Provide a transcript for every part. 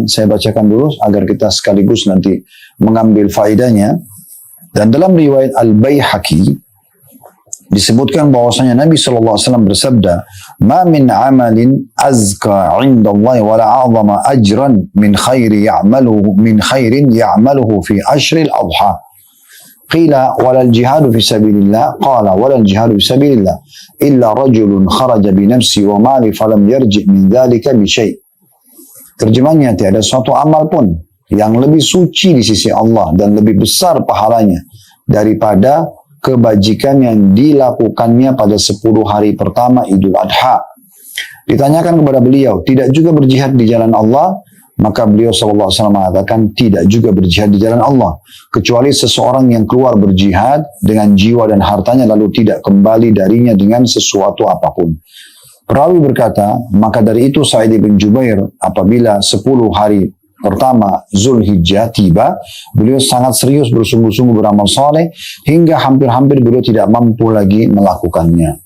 Saya bacakan dulu agar kita sekaligus nanti mengambil faedahnya. Dan dalam riwayat Al-Baihaqi disebutkan bahwasanya Nabi SAW bersabda, "Ma min amalin azka 'inda Allah wa la 'azama ajran min khairin ya'maluhu fi ashril adha." Qila wala al-jihadu fi sabilillah, qala wala al-jihadu fi sabilillah illa rajulun kharaja bi nafsi wa mali falam yarji' min dhalika bi syai'. Terjemahnya, tiada suatu amal pun yang lebih suci di sisi Allah dan lebih besar pahalanya daripada kebajikan yang dilakukannya pada 10 hari pertama Idul Adha. Ditanyakan kepada beliau, tidak juga berjihad di jalan Allah? Maka beliau SAW mengatakan, tidak juga berjihad di jalan Allah, kecuali seseorang yang keluar berjihad dengan jiwa dan hartanya lalu tidak kembali darinya dengan sesuatu apapun. Perawi berkata, maka dari itu Sa'id bin Jubair apabila 10 hari pertama Zulhijjah tiba, beliau sangat serius bersungguh-sungguh beramal saleh hingga hampir-hampir beliau tidak mampu lagi melakukannya.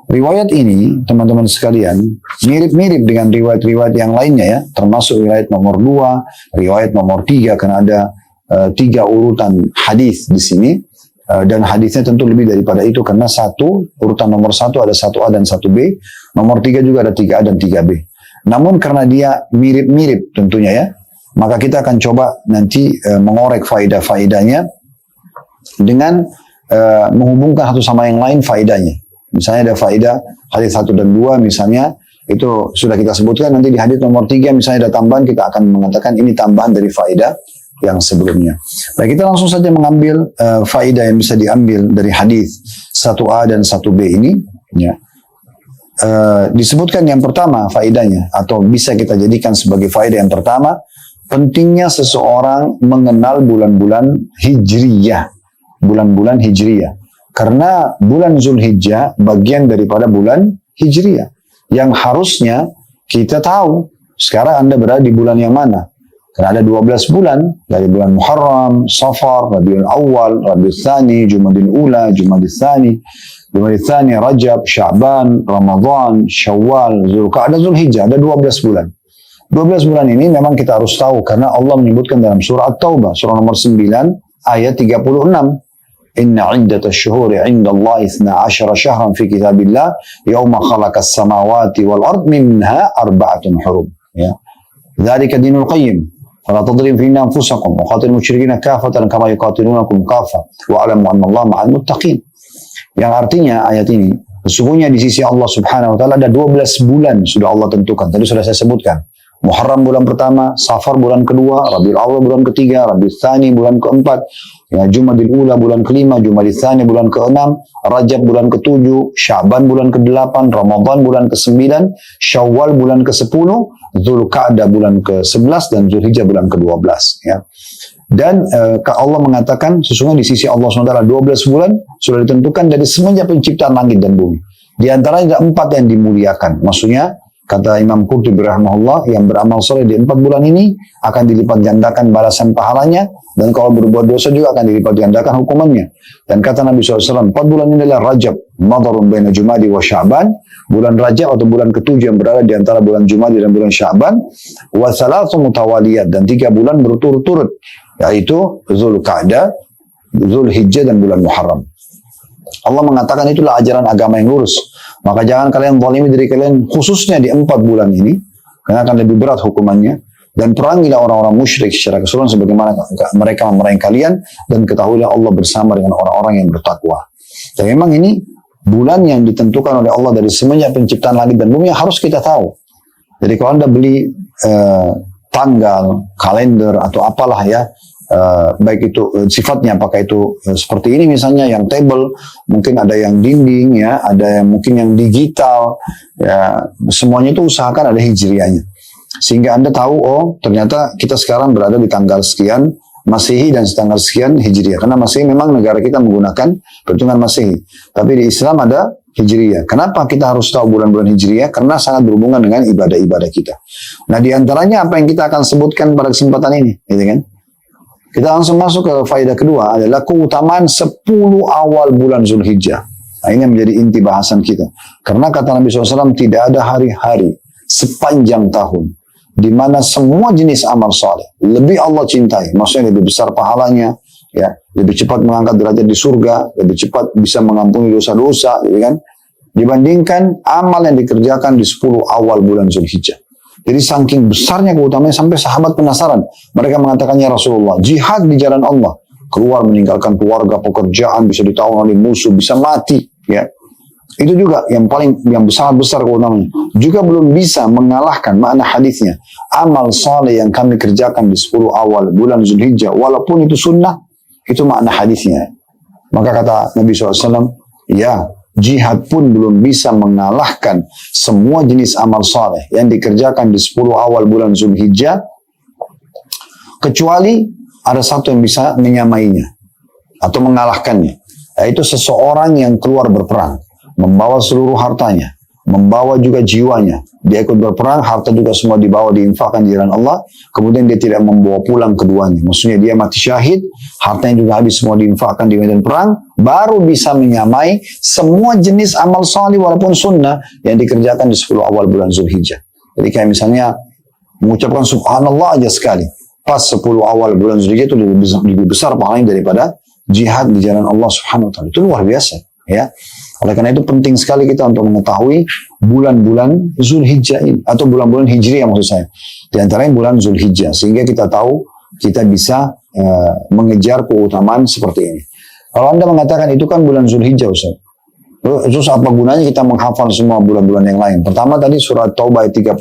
Riwayat ini, teman-teman sekalian, mirip-mirip dengan riwayat-riwayat yang lainnya ya, termasuk riwayat nomor 2, riwayat nomor 3, karena ada 3 urutan hadis di sini, dan hadisnya tentu lebih daripada itu, karena urutan nomor 1 ada 1A dan 1B, nomor 3 juga ada 3A dan 3B. Namun karena dia mirip-mirip tentunya ya, maka kita akan coba nanti mengorek faedah-faedahnya dengan menghubungkan satu sama yang lain faedahnya. Misalnya ada faedah hadis 1 dan 2 misalnya, itu sudah kita sebutkan, nanti di hadis nomor 3 misalnya ada tambahan, kita akan mengatakan ini tambahan dari faedah yang sebelumnya. Baik, kita langsung saja mengambil faedah yang bisa diambil dari hadis 1A dan 1B ini ya. Disebutkan yang pertama faedahnya, atau bisa kita jadikan sebagai faedah yang pertama, pentingnya seseorang mengenal bulan-bulan hijriyah. Bulan-bulan hijriyah. Karena bulan Zulhijjah bagian daripada bulan Hijriyah yang harusnya kita tahu sekarang Anda berada di bulan yang mana. Karena ada 12 bulan, dari bulan Muharram, Safar, Rabiul Awal, Rabiul Tsani, Jumadil Ula, Jumadil Tsani, Rajab, Sya'ban, Ramadan, Syawal, Zulqa'dah, Zulhijjah, ada 12 bulan. 12 bulan ini memang kita harus tahu karena Allah menyebutkan dalam surah At-Taubah, surah nomor 9 ayat 36. Inna iddatash syuhuri 'inda Allah 12 syahran fi kitabillah yauma khalaqas samawati wal ard minha arba'atun hurum. Ya. Dzalika dinul qayyim. Fala tadrim fi anfusakum wa qatilul musyrikina kafatan kama yuqatilunakum kafa wa 'alamu anna Allah ma'al muttaqin. Yang artinya ayat ini, sesungguhnya di sisi Allah Subhanahu wa taala ada 12 bulan sudah Allah tentukan. Tadi sudah saya sebutkan. Muharram bulan pertama, Safar bulan kedua, Rabiul Awal bulan ketiga, Rabiul Tsani bulan keempat, ya, Jumadil Ula bulan kelima, Jumadil Tsani bulan keenam, Rajab bulan ketujuh, Sya'ban bulan kedelapan, Ramadan bulan ke-9, Syawal bulan ke-10, Zulqa'dah bulan ke-11 dan Zulhijjah bulan ke-12 ya. Dan Allah mengatakan sesungguhnya di sisi Allah SWT 12 bulan sudah ditentukan dari semenjak penciptaan langit dan bumi. Di antaranya ada 4 yang dimuliakan. Maksudnya kata Imam Qurtubi rahimahullah, yang beramal soleh di 4 bulan ini akan dilipat gandakan balasan pahalanya, dan kalau berbuat dosa juga akan dilipat gandakan hukumannya. Dan kata Nabi SAW, 4 bulan ini adalah Rajab, Madharun baina Jumadi wa Sya'ban, bulan Rajab atau bulan ke-7 yang berada di antara bulan Jumadi dan bulan Sya'ban, wa thalathu mutawaliyat, dan 3 bulan berturut-turut, yaitu Zulqa'dah, Zulhijjah dan bulan Muharram. Allah mengatakan itulah ajaran agama yang lurus. Maka jangan kalian zalimi diri kalian khususnya di 4 bulan ini, karena akan lebih berat hukumannya. Dan perangilah orang-orang musyrik secara keseluruhan sebagaimana mereka memerangi kalian, dan ketahuilah Allah bersama dengan orang-orang yang bertakwa. Dan memang ini bulan yang ditentukan oleh Allah dari semenjak penciptaan langit dan bumi yang harus kita tahu. Jadi kalau Anda beli tanggal, kalender atau apalah ya, baik itu sifatnya apakah itu seperti ini misalnya yang table, mungkin ada yang dinding ya, ada yang mungkin yang digital ya, semuanya itu usahakan ada hijriahnya sehingga Anda tahu oh ternyata kita sekarang berada di tanggal sekian Masehi dan tanggal sekian Hijriah, karena Masehi memang negara kita menggunakan perhitungan Masehi, tapi di Islam ada Hijriah. Kenapa kita harus tahu bulan-bulan Hijriah? Karena sangat berhubungan dengan ibadah-ibadah kita. Nah di antaranya apa yang kita akan sebutkan pada kesempatan ini, gitu kan? Kita langsung masuk ke faedah kedua adalah keutamaan 10 awal bulan Zulhijjah. Nah, ini yang menjadi inti bahasan kita. Karena kata Nabi SAW tidak ada hari-hari sepanjang tahun di mana semua jenis amal saleh lebih Allah cintai, maksudnya lebih besar pahalanya, ya, lebih cepat mengangkat derajat di surga, lebih cepat bisa mengampuni dosa-dosa, gitu kan, dibandingkan amal yang dikerjakan di 10 awal bulan Zulhijjah. Jadi saking besarnya keutamaannya sampai sahabat penasaran. Mereka mengatakannya, Rasulullah, jihad di jalan Allah, keluar meninggalkan keluarga, pekerjaan, bisa ditawan oleh musuh, bisa mati, ya. Itu juga yang sangat besar keutamaannya. Juga belum bisa mengalahkan makna hadisnya. Amal saleh yang kami kerjakan di 10 awal bulan Zulhijjah, walaupun itu sunnah, itu makna hadisnya. Maka kata Nabi SAW, ya, jihad pun belum bisa mengalahkan semua jenis amal saleh yang dikerjakan di 10 awal bulan Zulhijjah, kecuali ada satu yang bisa menyamainya atau mengalahkannya, yaitu seseorang yang keluar berperang, membawa seluruh hartanya, membawa juga jiwanya. Dia ikut berperang, harta juga semua dibawa, diinfakkan di jalan Allah. Kemudian dia tidak membawa pulang keduanya. Maksudnya dia mati syahid, hartanya juga habis semua diinfakkan di medan perang. Baru bisa menyamai semua jenis amal salih walaupun sunnah yang dikerjakan di 10 awal bulan Zulhijjah. Jadi kayak misalnya mengucapkan subhanallah aja sekali. Pas 10 awal bulan Zulhijjah itu lebih besar pahalanya daripada jihad di jalan Allah Subhanahu wa taala. Itu luar biasa, ya. Oleh karena itu penting sekali kita untuk mengetahui bulan-bulan Zulhijjah ini, atau bulan-bulan Hijriah maksud saya. Di antaranya bulan Zulhijjah, sehingga kita tahu kita bisa mengejar keutamaan seperti ini. Kalau Anda mengatakan itu kan bulan Zulhijjah, Ustaz, terus apa gunanya kita menghafal semua bulan-bulan yang lain? Pertama tadi surat Taubah ayat 36,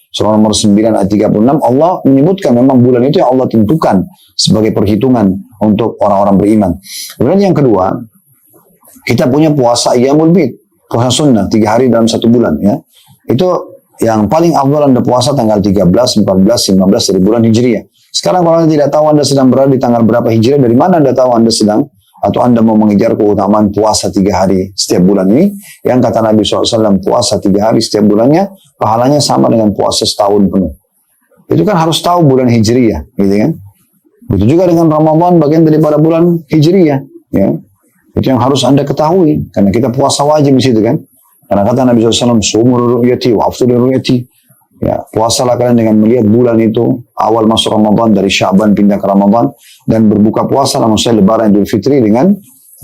surah nomor 9 ayat 36, Allah menyebutkan memang bulan itu yang Allah tentukan sebagai perhitungan untuk orang-orang beriman. Kemudian yang kedua, kita punya puasa Ayyamul Bid, puasa sunnah, 3 hari dalam 1 bulan, ya. Itu yang paling afdal Anda puasa tanggal 13, 14, 15 dari bulan Hijriah. Sekarang kalau Anda tidak tahu Anda sedang berada di tanggal berapa Hijriah, dari mana Anda tahu Anda sedang, atau Anda mau mengejar keutamaan puasa 3 hari setiap bulan ini, yang kata Nabi SAW, puasa 3 hari setiap bulannya, pahalanya sama dengan puasa setahun penuh. Itu kan harus tahu bulan Hijriah, gitu kan. Begitu juga dengan Ramadan, bagian daripada bulan Hijriah, ya. Itu yang harus Anda ketahui, karena kita puasa wajib di situ kan. Karena kata Nabi SAW, sumur ru'yati wa afdhal ru'yati. Ya, puasalah kalian dengan melihat bulan itu awal masuk Ramadan, dari Sya'ban pindah ke Ramadan, dan berbuka puasa maksudnya Lebaran Idul Fitri dengan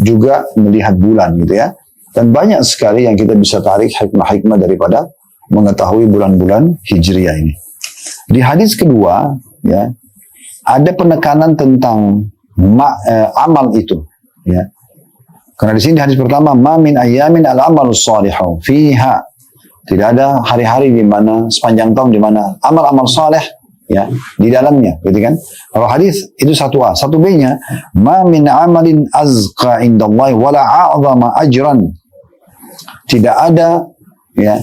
juga melihat bulan gitu ya. Dan banyak sekali yang kita bisa tarik hikmah-hikmah daripada mengetahui bulan-bulan Hijriah ini. Di hadis kedua, ya, ada penekanan tentang amal itu, ya. Karena di sini hadis pertama, ma min ayyamin al-amalus salihu fiha. Tidak ada hari-hari di mana sepanjang tahun di mana amal-amal saleh, ya, di dalamnya, gitu kan? Kalau hadis itu 1A, 1B-nya, ma min amalin azqa indallahi wala a'zama ajran. Tidak ada, ya,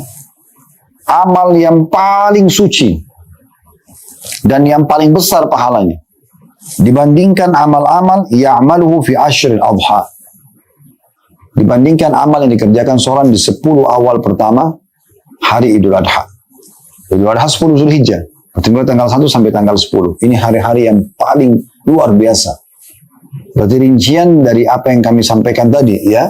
amal yang paling suci dan yang paling besar pahalanya dibandingkan amal-amal ya'maluhu fi ashril adha. Dibandingkan amal yang dikerjakan seorang di 10 awal pertama hari Idul Adha. Idul Adha 10 Zulhijjah. Mulai tanggal 1 sampai tanggal 10. Ini hari-hari yang paling luar biasa. Berarti rincian dari apa yang kami sampaikan tadi, ya.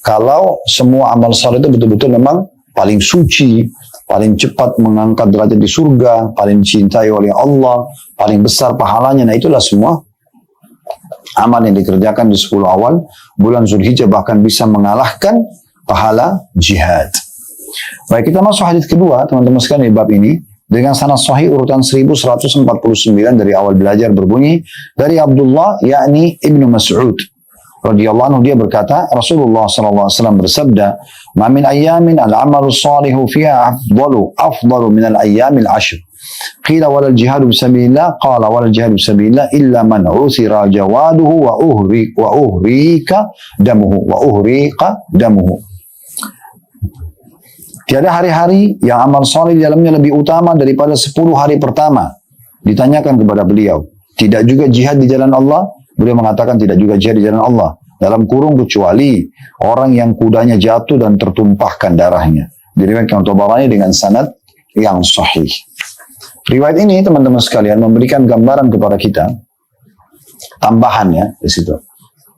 Kalau semua amal saleh itu betul-betul memang paling suci, paling cepat mengangkat derajat di surga, paling dicintai oleh Allah, paling besar pahalanya. Nah, itulah semua amal yang dikerjakan di 10 awal bulan Zulhijjah, bahkan bisa mengalahkan pahala jihad. Baik, kita masuk hadis kedua, teman-teman sekalian, di bab ini dengan sanad sahih urutan 1149 dari awal belajar, berbunyi dari Abdullah yakni Ibnu Mas'ud radhiyallahu anhu, dia berkata, Rasulullah sallallahu alaihi wasallam bersabda, "Ma min ayyamin al-amalu salihu fiha afdalu min al-ayyamil 'ashr." Qila walal jihadu bisabilillah, qala walal jihadu bisabilillah illa man usira jawaduhu wa uhrika damuhu. Tiada hari-hari yang amal saleh di dalamnya lebih utama daripada 10 hari pertama. Ditanyakan kepada beliau, tidak juga jihad di jalan Allah? Beliau mengatakan tidak juga jihad di jalan Allah, dalam kurung kecuali orang yang kudanya jatuh dan tertumpahkan darahnya. Diriwayatkan Tabarani dengan sanad yang sahih. Riwayat ini, teman-teman sekalian, memberikan gambaran kepada kita, tambahannya di situ,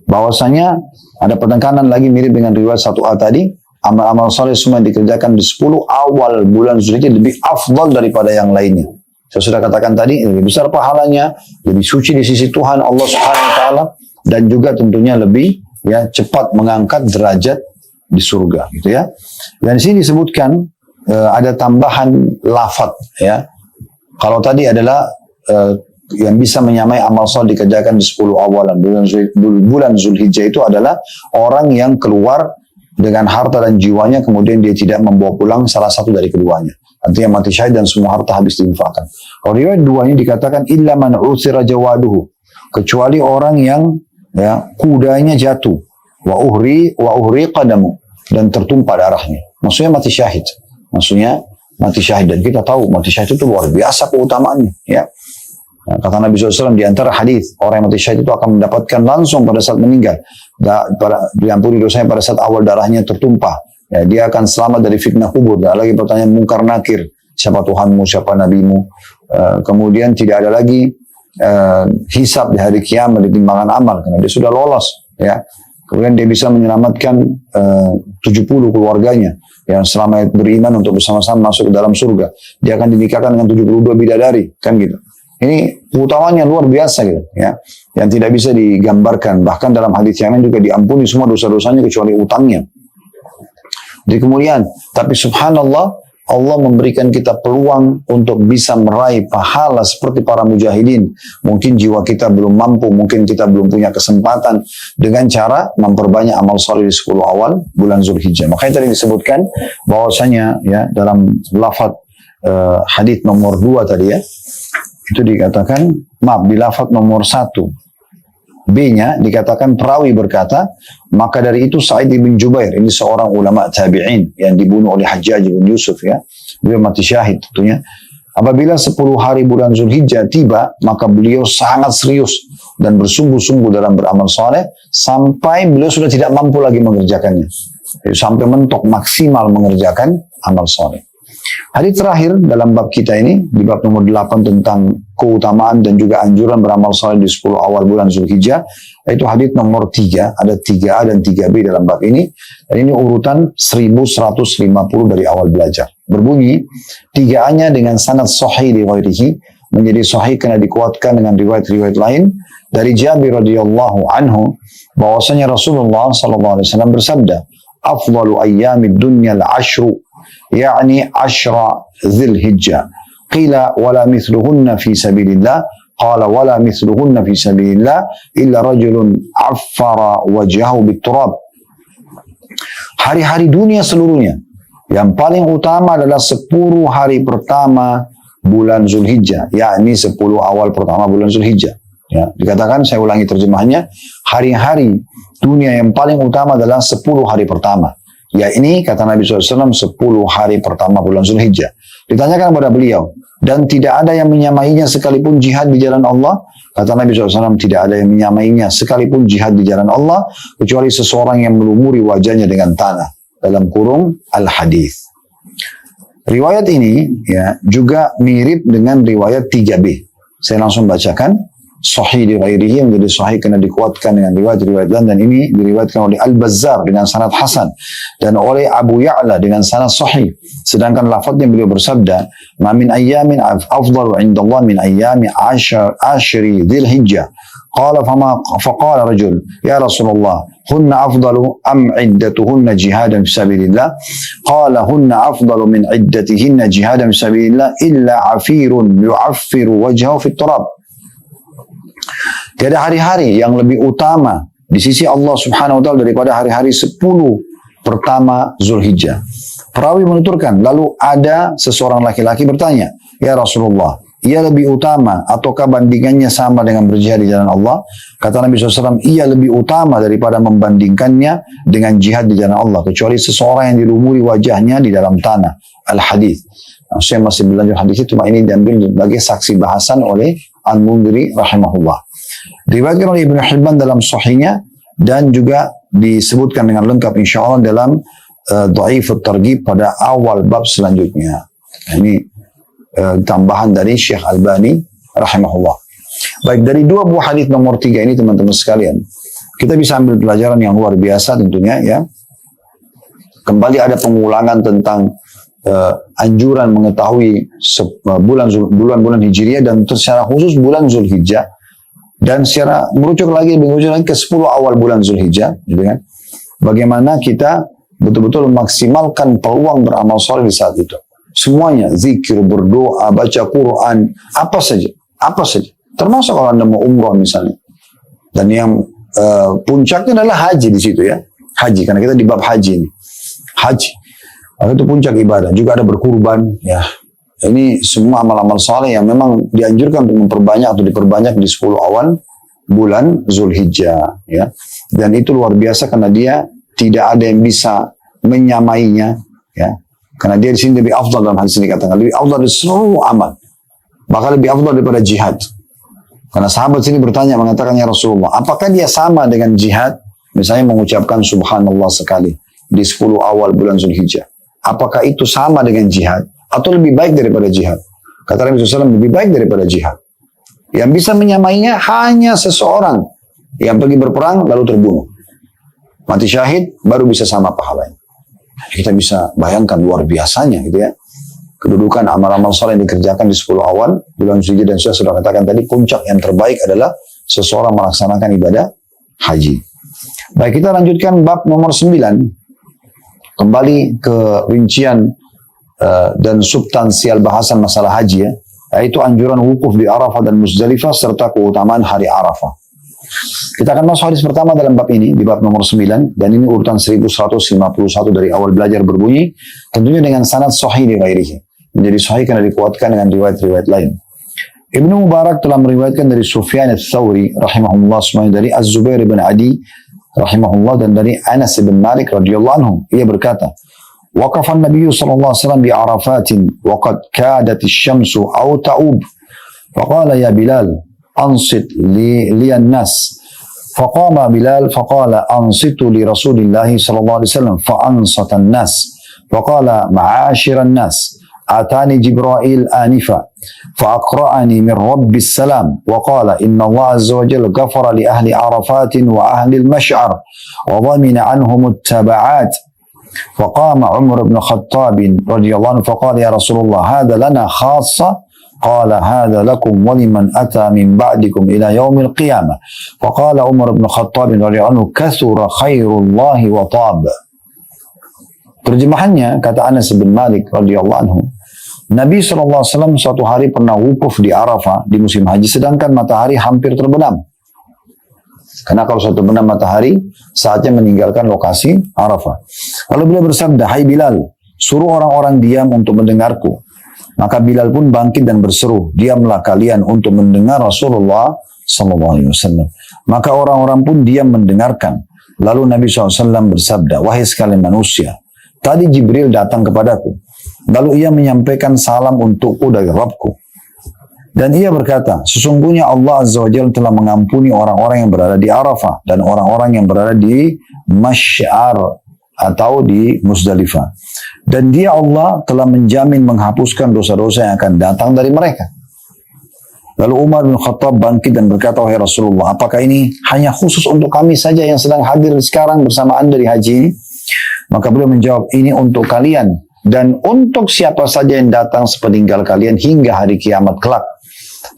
bahwasanya ada penekanan lagi mirip dengan riwayat 1A tadi, amal-amal saleh semua yang dikerjakan di 10 awal bulan Zulhijjah lebih afdal daripada yang lainnya. Saya sudah katakan tadi, lebih besar pahalanya, lebih suci di sisi Tuhan Allah Subhanahu wa taala, dan juga tentunya lebih cepat mengangkat derajat di surga gitu ya. Dan di sini disebutkan ada tambahan lafaz ya. Kalau tadi adalah yang bisa menyamai amal soleh dikerjakan di 10 awalan bulan Zulhijjah itu adalah orang yang keluar dengan harta dan jiwanya, kemudian dia tidak membawa pulang salah satu dari keduanya. Artinya mati syahid dan semua harta habis diinfakkan. Kalau riwayat 2 ini dikatakan illa man utsira jawaduhu, kecuali orang yang kudanya jatuh, wa uhri qadamu, dan tertumpah darahnya. Maksudnya mati syahid. Dan kita tahu mati syahid itu luar biasa keutamaannya ya. Kata Nabi SAW di antara hadis, orang yang mati syahid itu akan mendapatkan langsung pada saat meninggal, diampuni dosanya pada saat awal darahnya tertumpah. Ya, dia akan selamat dari fitnah kubur. Tidak lagi pertanyaan mungkar nakir, siapa Tuhanmu, siapa nabimu. Kemudian tidak ada lagi hisab di hari kiamat, di timbangan amal, karena dia sudah lolos. Ya. Kemudian dia bisa menyelamatkan 70 keluarganya yang selama beriman untuk bersama-sama masuk ke dalam surga. Dia akan dinikahkan dengan 72 bidadari, kan gitu. Ini keutamanya luar biasa gitu ya, yang tidak bisa digambarkan. Bahkan dalam hadis yang lain juga diampuni semua dosa-dosanya kecuali utangnya. Jadi kemudian, tapi subhanallah, Allah memberikan kita peluang untuk bisa meraih pahala seperti para mujahidin. Mungkin jiwa kita belum mampu, mungkin kita belum punya kesempatan, dengan cara memperbanyak amal saleh di 10 awal bulan Zulhijjah. Makanya tadi disebutkan bahwasanya ya dalam lafaz hadis nomor 2 tadi ya, itu dikatakan, di lafaz nomor 1 B-nya dikatakan perawi berkata, maka dari itu Sa'id bin Jubair, ini seorang ulama tabi'in yang dibunuh oleh Hajjaj bin Yusuf ya, beliau mati syahid tentunya. Apabila 10 hari bulan Zulhijjah tiba, maka beliau sangat serius dan bersungguh-sungguh dalam beramal saleh sampai beliau sudah tidak mampu lagi mengerjakannya. Jadi, sampai mentok maksimal mengerjakan amal saleh. Hadis terakhir dalam bab kita ini, di bab nomor 8 tentang keutamaan dan juga anjuran beramal saleh di 10 awal bulan Zulhijjah, yaitu hadis nomor 3, ada 3A dan 3B dalam bab ini, dan ini urutan 1150 dari awal belajar. Berbunyi, 3A-nya dengan sanad sahih li ghairihi, menjadi sahih karena dikuatkan dengan riwayat-riwayat lain, dari Jabir radhiyallahu anhu, bahwasanya Rasulullah sallallahu alaihi wasallam bersabda, afdalu ayyamid dunya al-ashru, يعني 10 ذي الحجة قيل ولا مثلهن في سبيل الله قال ولا مثلهن في سبيل الله إلا رجل عفر وجهه بالتراب. Hari-hari dunia seluruhnya yang paling utama adalah 10 hari pertama bulan Zulhijjah, yakni 10 awal pertama bulan Zulhijjah ya. Dikatakan, saya ulangi terjemahannya, hari-hari dunia yang paling utama adalah 10 hari pertama. Ya ini kata Nabi SAW 10 hari pertama bulan Zulhijjah. Ditanyakan kepada beliau, dan tidak ada yang menyamainya sekalipun jihad di jalan Allah. Kata Nabi SAW, tidak ada yang menyamainya sekalipun jihad di jalan Allah, kecuali seseorang yang melumuri wajahnya dengan tanah. Dalam kurung Al-Hadith. Riwayat ini ya juga mirip dengan riwayat 3B. Saya langsung bacakan. Sahih di ghairihi, menjadi sahih karena dikuatkan dengan riwayat-riwayat lain, dan ini diriwayatkan oleh Al-Bazzar dengan sanad hasan dan oleh Abu Ya'la dengan sanad sahih. Sedangkan lafadznya beliau bersabda, "Ma min ayyamin afdalu 'inda Allah min ayyami ashri dzil hijjah." Qala faqala rajul, "Ya Rasulullah, hunna afdalu am iddatuhunna jihadan fi sabilillah?" Qala hunna afdalu min iddatihinna jihadan fi sabilillah illa 'afirun yu'affiru wajhahu fi turab. Tiada hari-hari yang lebih utama di sisi Allah Subhanahu wa taala daripada hari-hari 10 pertama Zulhijjah. Perawi menuturkan, lalu ada seseorang laki-laki bertanya, "Ya Rasulullah, ia lebih utama ataukah bandingannya sama dengan berjihad di jalan Allah?" Kata Nabi SAW, ia lebih utama daripada membandingkannya dengan jihad di jalan Allah, kecuali seseorang yang dilumuri wajahnya di dalam tanah. Al-Hadith. Nah, saya masih berlanjut hadis itu, ini diambil sebagai saksi bahasan oleh Al-Mundhiri rahimahullah. Diriwayatkan oleh Ibnu Hibban dalam sahihnya, dan juga disebutkan dengan lengkap insyaallah dalam Dhaif at-Targhib pada awal bab selanjutnya. Ini tambahan dari Syekh Albani rahimahullah. Baik, dari 2 buah hadis nomor 3 ini teman-teman sekalian, kita bisa ambil pelajaran yang luar biasa tentunya ya. Kembali ada pengulangan tentang anjuran mengetahui bulan-bulan Hijriah dan secara khusus bulan Zulhijjah, dan secara merujuk lagi ke 10 awal bulan Zulhijjah, gitu kan? Bagaimana kita betul-betul memaksimalkan peluang beramal soleh di saat itu. Semuanya, zikir, berdoa, baca Quran, apa saja, termasuk kalau Anda mau umroh misalnya. Dan yang puncaknya adalah haji di situ ya, haji, karena kita di bab haji ini, haji. Maka itu puncak ibadah. Juga ada berkurban, ya. Ini semua amal-amal saleh yang memang dianjurkan untuk memperbanyak atau diperbanyak di 10 awal bulan Zulhijjah, ya. Dan itu luar biasa karena dia tidak ada yang bisa menyamainya, ya. Karena dia di sini lebih afdal, dalam hadis ini dikatakan lebih afdal dari seluruh amal. Bahkan lebih afdal daripada jihad. Karena sahabat sini bertanya, mengatakan, ya Rasulullah, apakah dia sama dengan jihad? Misalnya mengucapkan subhanallah sekali di 10 awal bulan Zulhijjah. Apakah itu sama dengan jihad? Atau lebih baik daripada jihad? Kata Nabi SAW, lebih baik daripada jihad. Yang bisa menyamainya hanya seseorang yang pergi berperang lalu terbunuh. Mati syahid baru bisa sama pahalanya. Kita bisa bayangkan luar biasanya gitu ya. Kedudukan amal-amal saleh yang dikerjakan di 10 awal bulan Zulhijjah, dan saya sudah katakan tadi, puncak yang terbaik adalah seseorang melaksanakan ibadah haji. Baik, kita lanjutkan bab nomor 9. Kembali ke rincian dan substansial bahasan masalah haji ya, yaitu anjuran wukuf di Arafah dan Muzdalifah serta keutamaan hari Arafah. Kita akan masuk hadis pertama dalam bab ini, di bab nomor 9, dan ini urutan 1151 dari awal belajar berbunyi, tentunya dengan sanad sahih di ghairihi. Menjadi sahih karena dikuatkan dengan riwayat-riwayat lain. Ibnu Mubarak telah meriwayatkan dari Sufyan ats-Tsauri rahimahullah, semuanya dari Az-Zubair bin Adi rahimahullah, dan dari Anas bin Malik radhiyallahu anhu. Ia berkata, waqafa an-nabiy sallallahu alaihi wasallam bi Arafatin wa qad kadat asy-syamsu aw ta'ub. Faqala ya Bilal, ansit li an-nas. Faqama Bilal faqala ansitu li Rasulillah sallallahu alaihi wasallam fa ansata an-nas. Faqala ma'ashira an-nas, atani Jibril anifa فأقرأني من رب السلام وقال إن الله عز وجل غفر لأهل عرفات وأهل المشعر وضمن عنهم التبعات. فقام عمر بن الخطاب رضي الله عنه فقال يا رسول الله هذا لنا خاصة؟ قال هذا لكم ولمن أتى من بعدكم إلى يوم القيامة. فقال عمر بن الخطاب رضي الله عنه كثر خير الله وطاب. Terjemahannya, kata Anas bin Malik radhiyallahu anhu, Nabi SAW suatu hari pernah wukuf di Arafah di musim haji sedangkan matahari hampir terbenam. Karena kalau suatu terbenam matahari, saatnya meninggalkan lokasi Arafah. Lalu beliau bersabda, hai Bilal, suruh orang-orang diam untuk mendengarku. Maka Bilal pun bangkit dan berseru, diamlah kalian untuk mendengar Rasulullah SAW. Maka orang-orang pun diam mendengarkan. Lalu Nabi SAW bersabda, wahai sekalian manusia, tadi Jibril datang kepadaku. Lalu ia menyampaikan salam untukku dari Rabbku. Dan ia berkata, sesungguhnya Allah Azza wa Jalla telah mengampuni orang-orang yang berada di Arafah dan orang-orang yang berada di Masy'ar atau di Muzdalifah. Dan dia Allah telah menjamin menghapuskan dosa-dosa yang akan datang dari mereka. Lalu Umar bin Khattab bangkit dan berkata, wahai Rasulullah, apakah ini hanya khusus untuk kami saja yang sedang hadir sekarang bersama anda di haji ini? Maka beliau menjawab, ini untuk kalian dan untuk siapa saja yang datang sepeninggal kalian hingga hari kiamat kelak.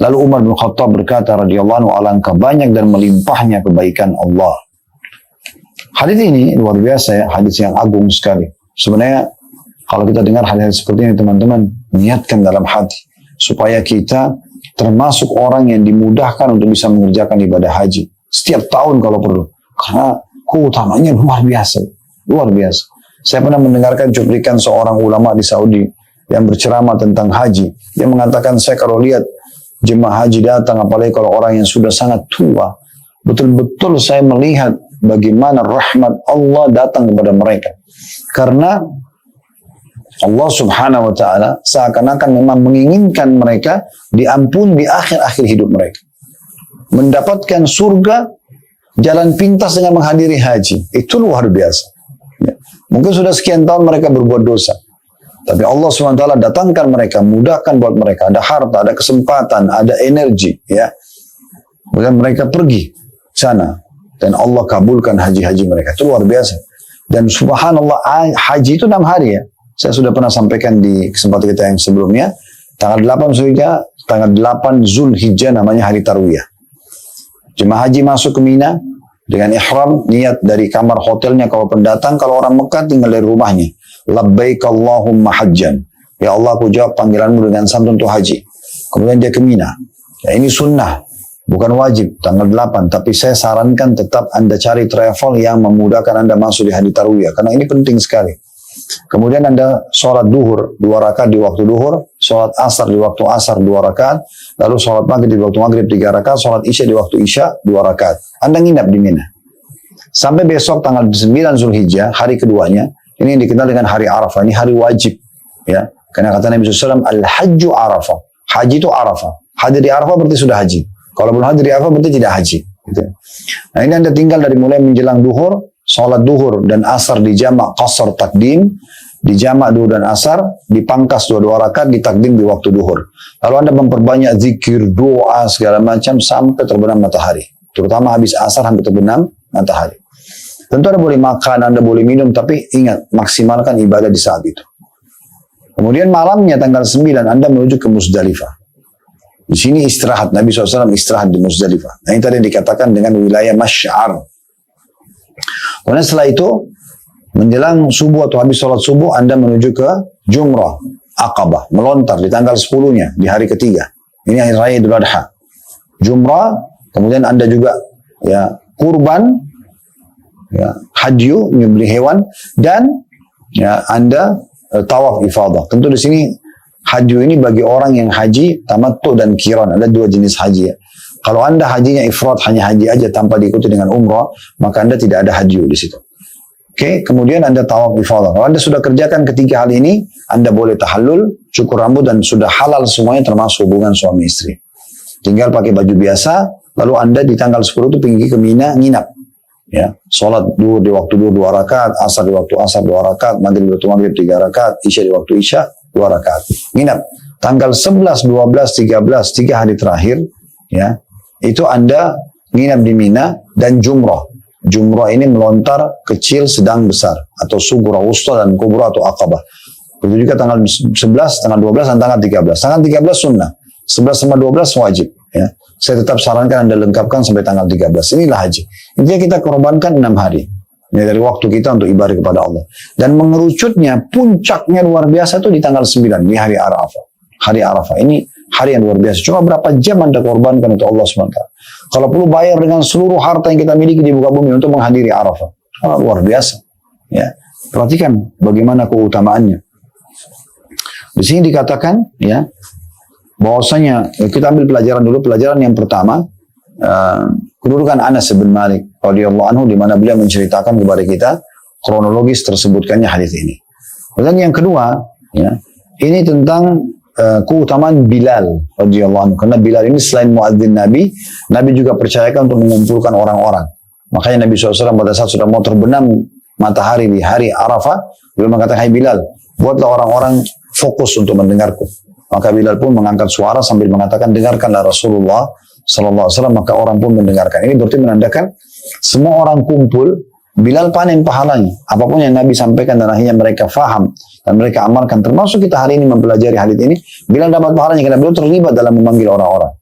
Lalu Umar bin Khattab berkata radhiyallahu anhu, alangkah banyak dan melimpahnya kebaikan Allah. Hadis ini luar biasa ya, hadis yang agung sekali. Sebenarnya kalau kita dengar hadis seperti ini teman-teman, niatkan dalam hati supaya kita termasuk orang yang dimudahkan untuk bisa mengerjakan ibadah haji setiap tahun kalau perlu. Karena keutamanya luar biasa, luar biasa. Saya pernah mendengarkan cuplikan seorang ulama di Saudi yang berceramah tentang haji. Dia mengatakan, saya kalau lihat jemaah haji datang, apalagi kalau orang yang sudah sangat tua, betul-betul saya melihat bagaimana rahmat Allah datang kepada mereka. Karena Allah subhanahu wa ta'ala seakan-akan memang menginginkan mereka diampuni di akhir-akhir hidup mereka. Mendapatkan surga, jalan pintas dengan menghadiri haji. Itu luar biasa. Ya. Mungkin sudah sekian tahun mereka berbuat dosa. Tapi Allah SWT datangkan mereka, mudahkan buat mereka. Ada harta, ada kesempatan, ada energi. Ya. Kemudian mereka pergi sana. Dan Allah kabulkan haji-haji mereka. Itu luar biasa. Dan subhanallah, haji itu 6 hari ya. Saya sudah pernah sampaikan di kesempatan kita yang sebelumnya. Tanggal 8 Zulhijjah, tanggal 8 Zulhijjah namanya hari Tarwiyah. Jemaah haji masuk ke Mina dengan ihram, niat dari kamar hotelnya kalau pendatang, kalau orang Mekah tinggal dari rumahnya. Labbaik Allahumma hajjan. Ya Allah, aku jawab panggilanmu dengan santun untuk haji. Kemudian dia ke Mina. Ya, ini sunnah, bukan wajib, tanggal 8. Tapi saya sarankan tetap Anda cari travel yang memudahkan Anda masuk di hari Tarwiyah. Karena ini penting sekali. Kemudian Anda sholat duhur 2 rakaat di waktu duhur, sholat asar di waktu asar 2 rakaat, lalu sholat maghrib di waktu maghrib 3 rakaat, sholat isya di waktu isya 2 rakaat. Anda nginap di Mina. Sampai besok tanggal 9 Zulhijjah, hari keduanya, ini yang dikenal dengan hari Arafah, ini hari wajib. Ya. Karena kata Nabi SAW, Al-Hajju Arafah. Haji itu Arafah. Hadir di Arafah berarti sudah haji. Kalau belum hadir di Arafah berarti tidak haji. Gitu. Nah ini Anda tinggal dari mulai menjelang duhur, sholat duhur dan asar di jamak qasar takdim, di jamak duhur dan asar, dipangkas 2 rakaat, ditakdim di waktu duhur. Lalu Anda memperbanyak zikir, doa, segala macam sampai terbenam matahari. Terutama habis asar sampai terbenam matahari. Tentu Anda boleh makan, Anda boleh minum, tapi ingat, maksimalkan ibadah di saat itu. Kemudian malamnya tanggal 9 Anda menuju ke Muzdalifah. Di sini istirahat. Nabi SAW istirahat di Muzdalifah. Nah ini tadi dikatakan dengan wilayah Masy'ar. Kemudian setelah itu, menjelang subuh atau habis sholat subuh, Anda menuju ke Jumrah, Aqabah. Melontar di tanggal 10-nya, di hari ketiga. Ini hari raya Idul Adha. Jumrah, kemudian Anda juga ya kurban, ya, hadyu, menyembelih hewan, dan ya Anda tawaf ifadah. Tentu di sini hadyu ini bagi orang yang haji tamattu dan qiran. Ada 2 jenis haji ya. Kalau Anda hajinya ifrat, hanya haji aja tanpa diikuti dengan umrah, maka Anda tidak ada hadyu di situ. Oke, kemudian Anda tawaf ifadah. Kalau Anda sudah kerjakan ketiga hal ini, Anda boleh tahallul, cukur rambut, dan sudah halal semuanya termasuk hubungan suami istri. Tinggal pakai baju biasa, lalu Anda di tanggal 10 itu pergi ke Mina, nginap. Ya, sholat duhur di waktu duhur 2 rakaat, asar di waktu asar 2 rakaat, maghrib di waktu maghrib 3 rakaat, isya di waktu isya 2 rakaat. Nginap. Tanggal 11, 12, 13, 3 hari terakhir, ya, itu Anda nginap di Mina dan jumrah. Jumrah ini melontar kecil, sedang, besar, atau sughra, wusta, dan kubra atau aqabah. Begitu juga tanggal 11, tanggal 12, dan tanggal 13. Tanggal 13 sunnah, 11 sama 12 wajib. Ya. Saya tetap sarankan Anda lengkapkan sampai tanggal 13. Inilah haji. Intinya kita korbankan 6 hari. Ya, dari waktu kita untuk ibadah kepada Allah. Dan mengerucutnya, puncaknya luar biasa itu di tanggal 9, di hari Arafah. Hari Arafah ini hari yang luar biasa. Cuma berapa jam Anda korbankan untuk Allah SWT. Kalau perlu bayar dengan seluruh harta yang kita miliki di muka bumi untuk menghadiri Arafah. Luar biasa. Ya. Perhatikan bagaimana keutamaannya. Di sini dikatakan, ya, bahwasanya kita ambil pelajaran dulu. Pelajaran yang pertama, kedudukan Anas bin Malik radhiyallahu anhu, di mana beliau menceritakan kepada kita kronologis tersebutkannya hadis ini. Dan yang kedua, ya, ini tentang keutamaan Bilal radhiyallahu anhu. Karena Bilal ini selain muadzin Nabi, Nabi juga percayakan untuk mengumpulkan orang-orang. Makanya Nabi SAW pada saat sudah mau terbenam matahari di hari Arafah, beliau mengatakan, "Hai Bilal, buatlah orang-orang fokus untuk mendengarku." Maka Bilal pun mengangkat suara sambil mengatakan, "Dengarkanlah Rasulullah sallallahu alaihi wasallam." Maka orang pun mendengarkan. Ini berarti menandakan semua orang kumpul, Bilal panen pahalanya. Apapun yang Nabi sampaikan dan akhirnya mereka faham dan mereka amalkan, termasuk kita hari ini mempelajari hadis ini, Bilal dapat pahalanya karena beliau terlibat dalam memanggil orang-orang.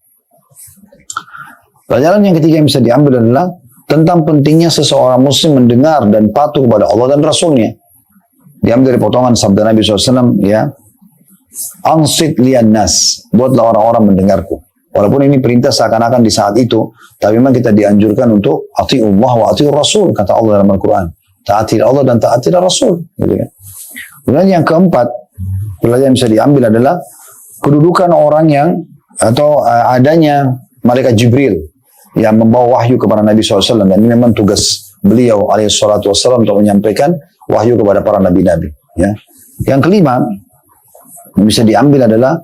Pelajaran yang ketiga yang bisa diambil adalah tentang pentingnya seseorang muslim mendengar dan patuh kepada Allah dan Rasulnya. Diambil dari potongan sabda Nabi SAW, ya, "Ansit lian nas," buatlah orang-orang mendengarku. Walaupun ini perintah seakan-akan di saat itu, tapi memang kita dianjurkan untuk ati'ullah wa ati'ur rasul, kata Allah dalam Al-Quran. Taati Allah dan taati Rasul. Gitu kan. Kemudian yang keempat, pelajaran yang bisa diambil adalah kedudukan orang yang, atau adanya malaikat Jibril yang membawa wahyu kepada Nabi SAW. Dan ini memang tugas beliau alaihissalatu wassalam untuk menyampaikan wahyu kepada para nabi-nabi. Ya. Yang kelima, yang bisa diambil adalah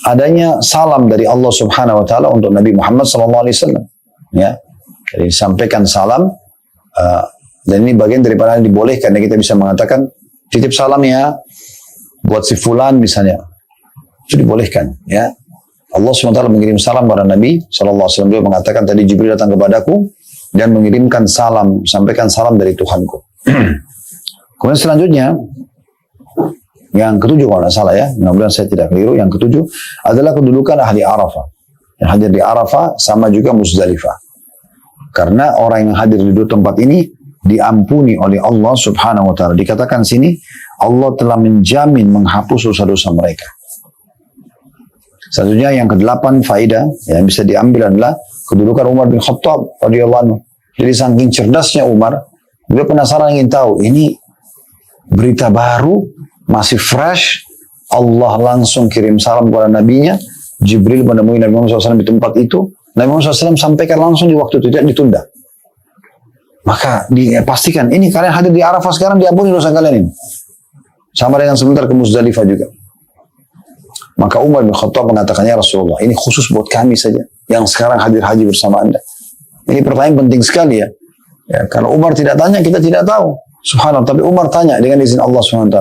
adanya salam dari Allah Subhanahu wa taala untuk Nabi Muhammad sallallahu alaihi wasallam. Ya. Jadi sampaikan salam, dan ini bagian daripada yang dibolehkan. Kita bisa mengatakan titip salam ya buat si fulan misalnya. Itu dibolehkan, ya. Allah SWT mengirim salam kepada Nabi sallallahu alaihi wasallam. Dia mengatakan tadi Jibril datang kepadaku dan mengirimkan salam, sampaikan salam dari Tuhanku. Kemudian selanjutnya yang ketujuh kalau tidak salah ya, mudah-mudahan saya tidak keliru, yang ketujuh adalah kedudukan ahli Arafah. Yang hadir di Arafah sama juga Muzdalifah. Karena orang yang hadir di dua tempat ini diampuni oleh Allah subhanahu wa ta'ala. Dikatakan sini, Allah telah menjamin menghapus dosa-dosa mereka. Satunya yang kedelapan faedah yang bisa diambil adalah kedudukan Umar bin Khattab radhiyallahu anhu. Jadi saking cerdasnya Umar, beliau penasaran ingin tahu, ini berita baru, masih fresh, Allah langsung kirim salam kepada nabinya, Jibril menemui Nabi Muhammad SAW di tempat itu, Nabi Muhammad SAW sampaikan langsung di waktu itu, tidak ditunda. Maka dipastikan, ini kalian hadir di Arafah sekarang, diampuni dosa kalian ini. Sama dengan sebentar ke Muzdalifah juga. Maka Umar bin Khattab mengatakannya, Rasulullah, ini khusus buat kami saja, yang sekarang hadir haji bersama anda. Ini pertanyaan penting sekali ya. Kalau Umar tidak tanya, kita tidak tahu. Subhanallah, tapi Umar tanya dengan izin Allah SWT.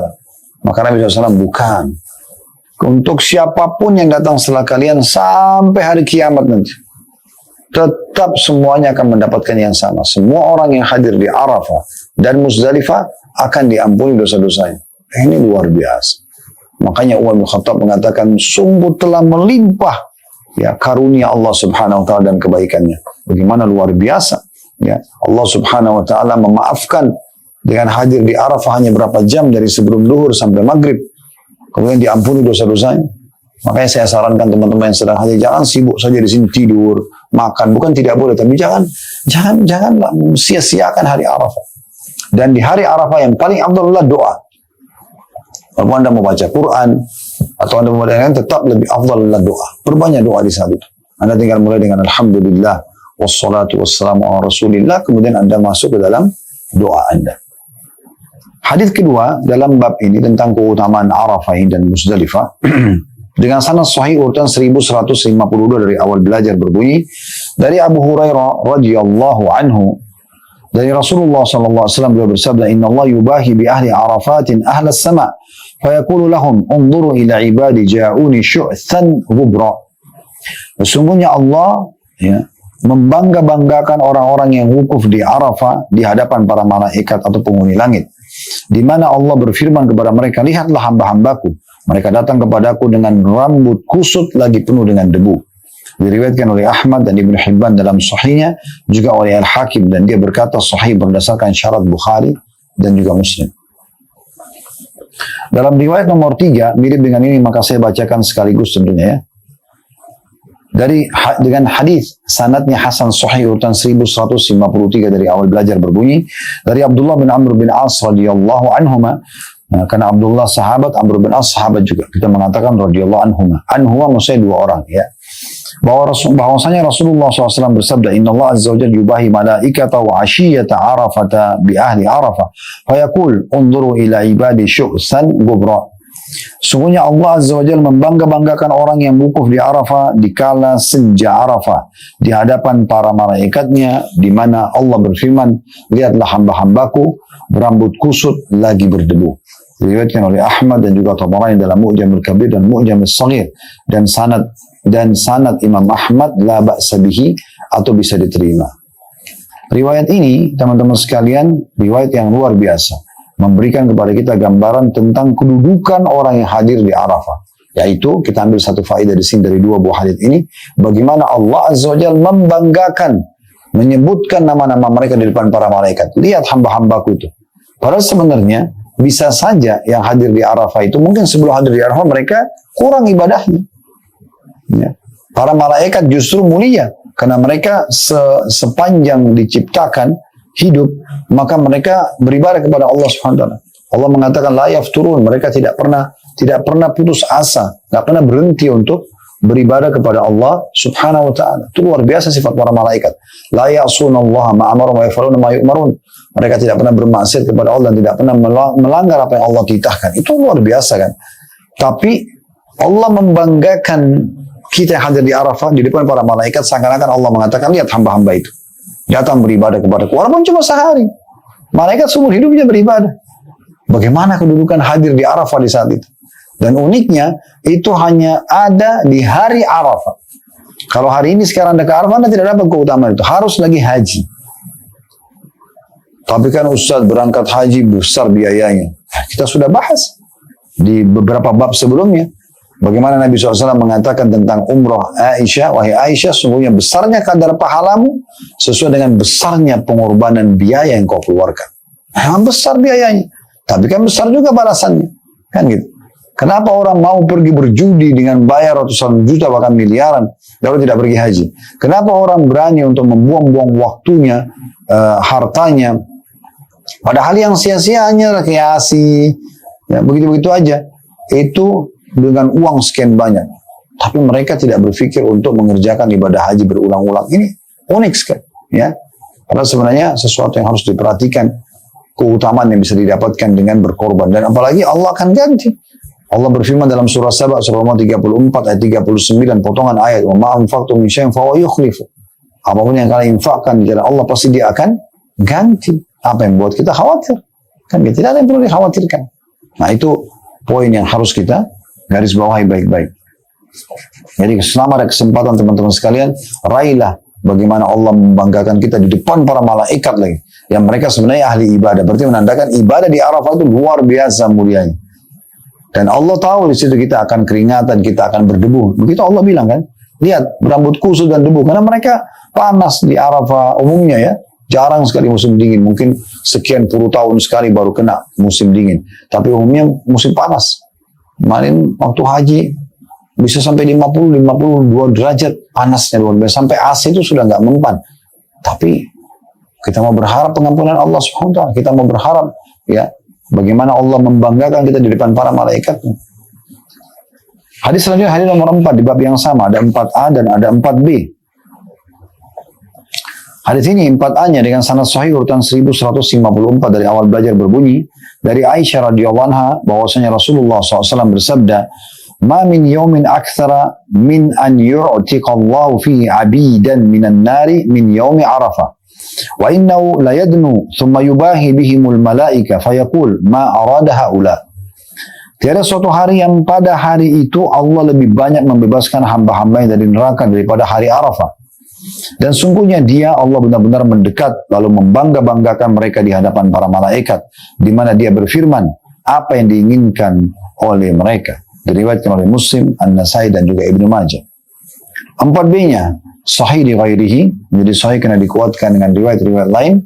Maka Nabi SAW, bukan. Untuk siapapun yang datang setelah kalian sampai hari kiamat nanti, tetap semuanya akan mendapatkan yang sama. Semua orang yang hadir di Arafah dan Muzdalifah akan diampuni dosa-dosanya. Ini luar biasa. Makanya Umar bin Khattab mengatakan, sungguh telah melimpah ya karunia Allah Subhanahu wa taala dan kebaikannya. Bagaimana luar biasa ya. Allah Subhanahu wa taala memaafkan dengan hadir di Arafah hanya berapa jam dari sebelum zuhur sampai maghrib. Kemudian diampuni dosa-dosanya. Makanya saya sarankan teman-teman yang sedang haji, jangan sibuk saja di sini tidur, makan, bukan tidak boleh, tapi janganlah sia-siakan hari Arafah. Dan di hari Arafah yang paling afdal adalah doa. Walaupun anda mau baca Quran atau anda mau baca, tetap lebih afdal adalah doa. Perbanyak doa di saat itu. Anda tinggal mulai dengan Alhamdulillah wassalatu wassalamu ala Rasulillah, kemudian anda masuk ke dalam doa anda. Hadis kedua dalam bab ini tentang keutamaan Arafah dan Muzdalifah dengan sanad sahih urutan 1152 dari awal belajar berbunyi dari Abu Hurairah radhiyallahu anhu, dari Rasulullah sallallahu alaihi wasallam beliau bersabda, "Inna Allah yubahi bi ahli Arafatin ahla as-sama' fa yaqulu lahum unzuru ila ibadi ja'uni syu'than ghubra." Sesungguhnya Allah ya membangga-banggakan orang-orang yang wukuf di Arafah di hadapan para malaikat atau penghuni langit, di mana Allah berfirman kepada mereka, "Lihatlah hamba-hambaku, mereka datang kepadaku dengan rambut kusut lagi penuh dengan debu." Diriwayatkan oleh Ahmad dan Ibnu Hibban dalam sahihnya, juga oleh Al-Hakim, dan dia berkata sahih berdasarkan syarat Bukhari dan juga Muslim. Dalam riwayat nomor 3 mirip dengan ini, maka saya bacakan sekaligus tentunya ya. Dengan hadis sanadnya hasan sahih urutan 1153 dari awal belajar berbunyi dari Abdullah bin Amr bin As radhiyallahu anhuma. Nah, karena Abdullah sahabat, Amr bin As sahabat juga, kita mengatakan radhiyallahu anhuma. Anhuma maksudnya dua orang ya. Bahwasanya Rasulullah SAW bersabda, Inna Allah Azza wa Jalla yubahi malaikata wa ashiyata arafata bi ahli arafah fayaqul unzuru ila ibadi syu'san gubra. Sungguhnya Allah Azza wa Jalla membangga-banggakan orang yang wukuf di Arafah di kala senja Arafah di hadapan para malaikatnya, di mana Allah berfirman, lihatlah hamba-hambaku berambut kusut lagi berdebu. Diriwayatkan oleh Ahmad dan juga Tabarani dalam Mu'jamul Kabir dan Mu'jamul Saghir, dan sanad Imam Ahmad la ba'sa bihi, atau bisa diterima. Riwayat ini teman-teman sekalian, riwayat yang luar biasa, memberikan kepada kita gambaran tentang kedudukan orang yang hadir di Arafah. Yaitu kita ambil satu faedah di sini dari dua buah hadis ini, bagaimana Allah Azza wa Jalla membanggakan, menyebutkan nama-nama mereka di depan para malaikat. Lihat hamba-hambaku itu. Padahal sebenarnya bisa saja yang hadir di Arafah itu mungkin sebelum hadir di Arafah mereka kurang ibadahnya. Ya. Para malaikat justru mulia karena mereka sepanjang diciptakan hidup, maka mereka beribadah kepada Allah Subhanahu wa taala. Allah mengatakan la yafturun, mereka tidak pernah putus asa, tidak pernah berhenti untuk beribadah kepada Allah Subhanahu wa taala. Itu luar biasa sifat para malaikat. La ya'sunallaha ma amara wa yaf'aluna ma yu'marun. Mereka tidak pernah bermaksiat kepada Allah dan tidak pernah melanggar apa yang Allah titahkan. Itu luar biasa kan. Tapi Allah membanggakan kita yang hadir di Arafah di depan para malaikat, seakan-akan Allah mengatakan, lihat hamba-hamba itu datang beribadah kepadaku, walaupun cuma sehari. Malaikat seumur hidupnya beribadah. Bagaimana kedudukan hadir di Arafah di saat itu? Dan uniknya, itu hanya ada di hari Arafah. Kalau hari ini sekarang Anda ke Arafah, Anda tidak dapat keutamaan itu. Harus lagi haji. Tapi kan Ustaz berangkat haji besar biayanya. Kita sudah bahas. di beberapa bab sebelumnya. Bagaimana Nabi SAW mengatakan tentang umrah Aisyah, wahai Aisyah, sungguhnya besarnya kadar pahalamu sesuai dengan besarnya pengorbanan biaya yang kau keluarkan. Memang besar biayanya, tapi kan besar juga balasannya. Kan gitu. Kenapa orang mau pergi berjudi dengan bayar ratusan juta bahkan miliaran, lalu tidak pergi haji? Kenapa orang berani untuk membuang-buang waktunya, hartanya, padahal yang sia-sia hanya rekreasi, ya, begitu-begitu aja. Itu dengan uang sekian banyak. Tapi mereka tidak berpikir untuk mengerjakan ibadah haji berulang-ulang. Ini unik sekali. Ya. Karena sebenarnya sesuatu yang harus diperhatikan, keutamaan yang bisa didapatkan dengan berkorban. Dan apalagi Allah akan ganti. Allah berfirman dalam surah Saba, surah 34 ayat 39, potongan ayat, "Wa ma anfaqtum min syai'in fa huwa yukhlifu." Apapun yang kalian infakkan di jalan Allah, pasti dia akan ganti. Apa yang buat kita khawatir? Kan tidak ada yang perlu dikhawatirkan. Nah, itu poin yang harus kita garis bawahi baik-baik. Jadi selama ada kesempatan teman-teman sekalian, raihlah bagaimana Allah membanggakan kita di depan para malaikat lagi. Yang mereka sebenarnya ahli ibadah. Berarti menandakan ibadah di Arafah itu luar biasa mulianya. Dan Allah tahu di situ kita akan keringatan, kita akan berdebu. Begitu Allah bilang kan, lihat berambut kusut dan debu. Karena mereka panas di Arafah umumnya ya. Jarang sekali musim dingin. Mungkin sekian puluh tahun sekali baru kena musim dingin. Tapi umumnya musim panas. Kemarin waktu haji bisa sampai 52 derajat panasnya luar biasa. Sampai AC itu sudah nggak mempan. Tapi kita mau berharap pengampunan Allah SWT. Kita mau berharap ya bagaimana Allah membanggakan kita di depan para malaikat. Hadis selanjutnya hadis nomor 4 di bab yang sama. Ada 4A dan ada 4B. Hadis ini 4A-nya dengan sanad sahih urutan 1154 dari awal belajar berbunyi dari Aisyah radhiyallahu anha bahwasanya Rasulullah SAW bersabda, "Ma min yawmin aktsara min an yu'tiqallahu fihi 'abidan minan nari min yaumi Arafah. Wa innahu la yadnu thumma yubahi bihimul malaika fayaqul ma arada haula." Tiada suatu hari yang pada hari itu Allah lebih banyak membebaskan hamba-hambanya dari neraka daripada hari Arafah. Dan sungguhnya dia Allah benar-benar mendekat lalu membangga-banggakan mereka di hadapan para malaikat, di mana dia berfirman apa yang diinginkan oleh mereka. Diriwayatkan oleh Muslim, An-Nasai dan juga Ibnu Majah. 4B-nya sahih di ghairihi, menjadi sahih karena dikuatkan dengan riwayat-riwayat lain.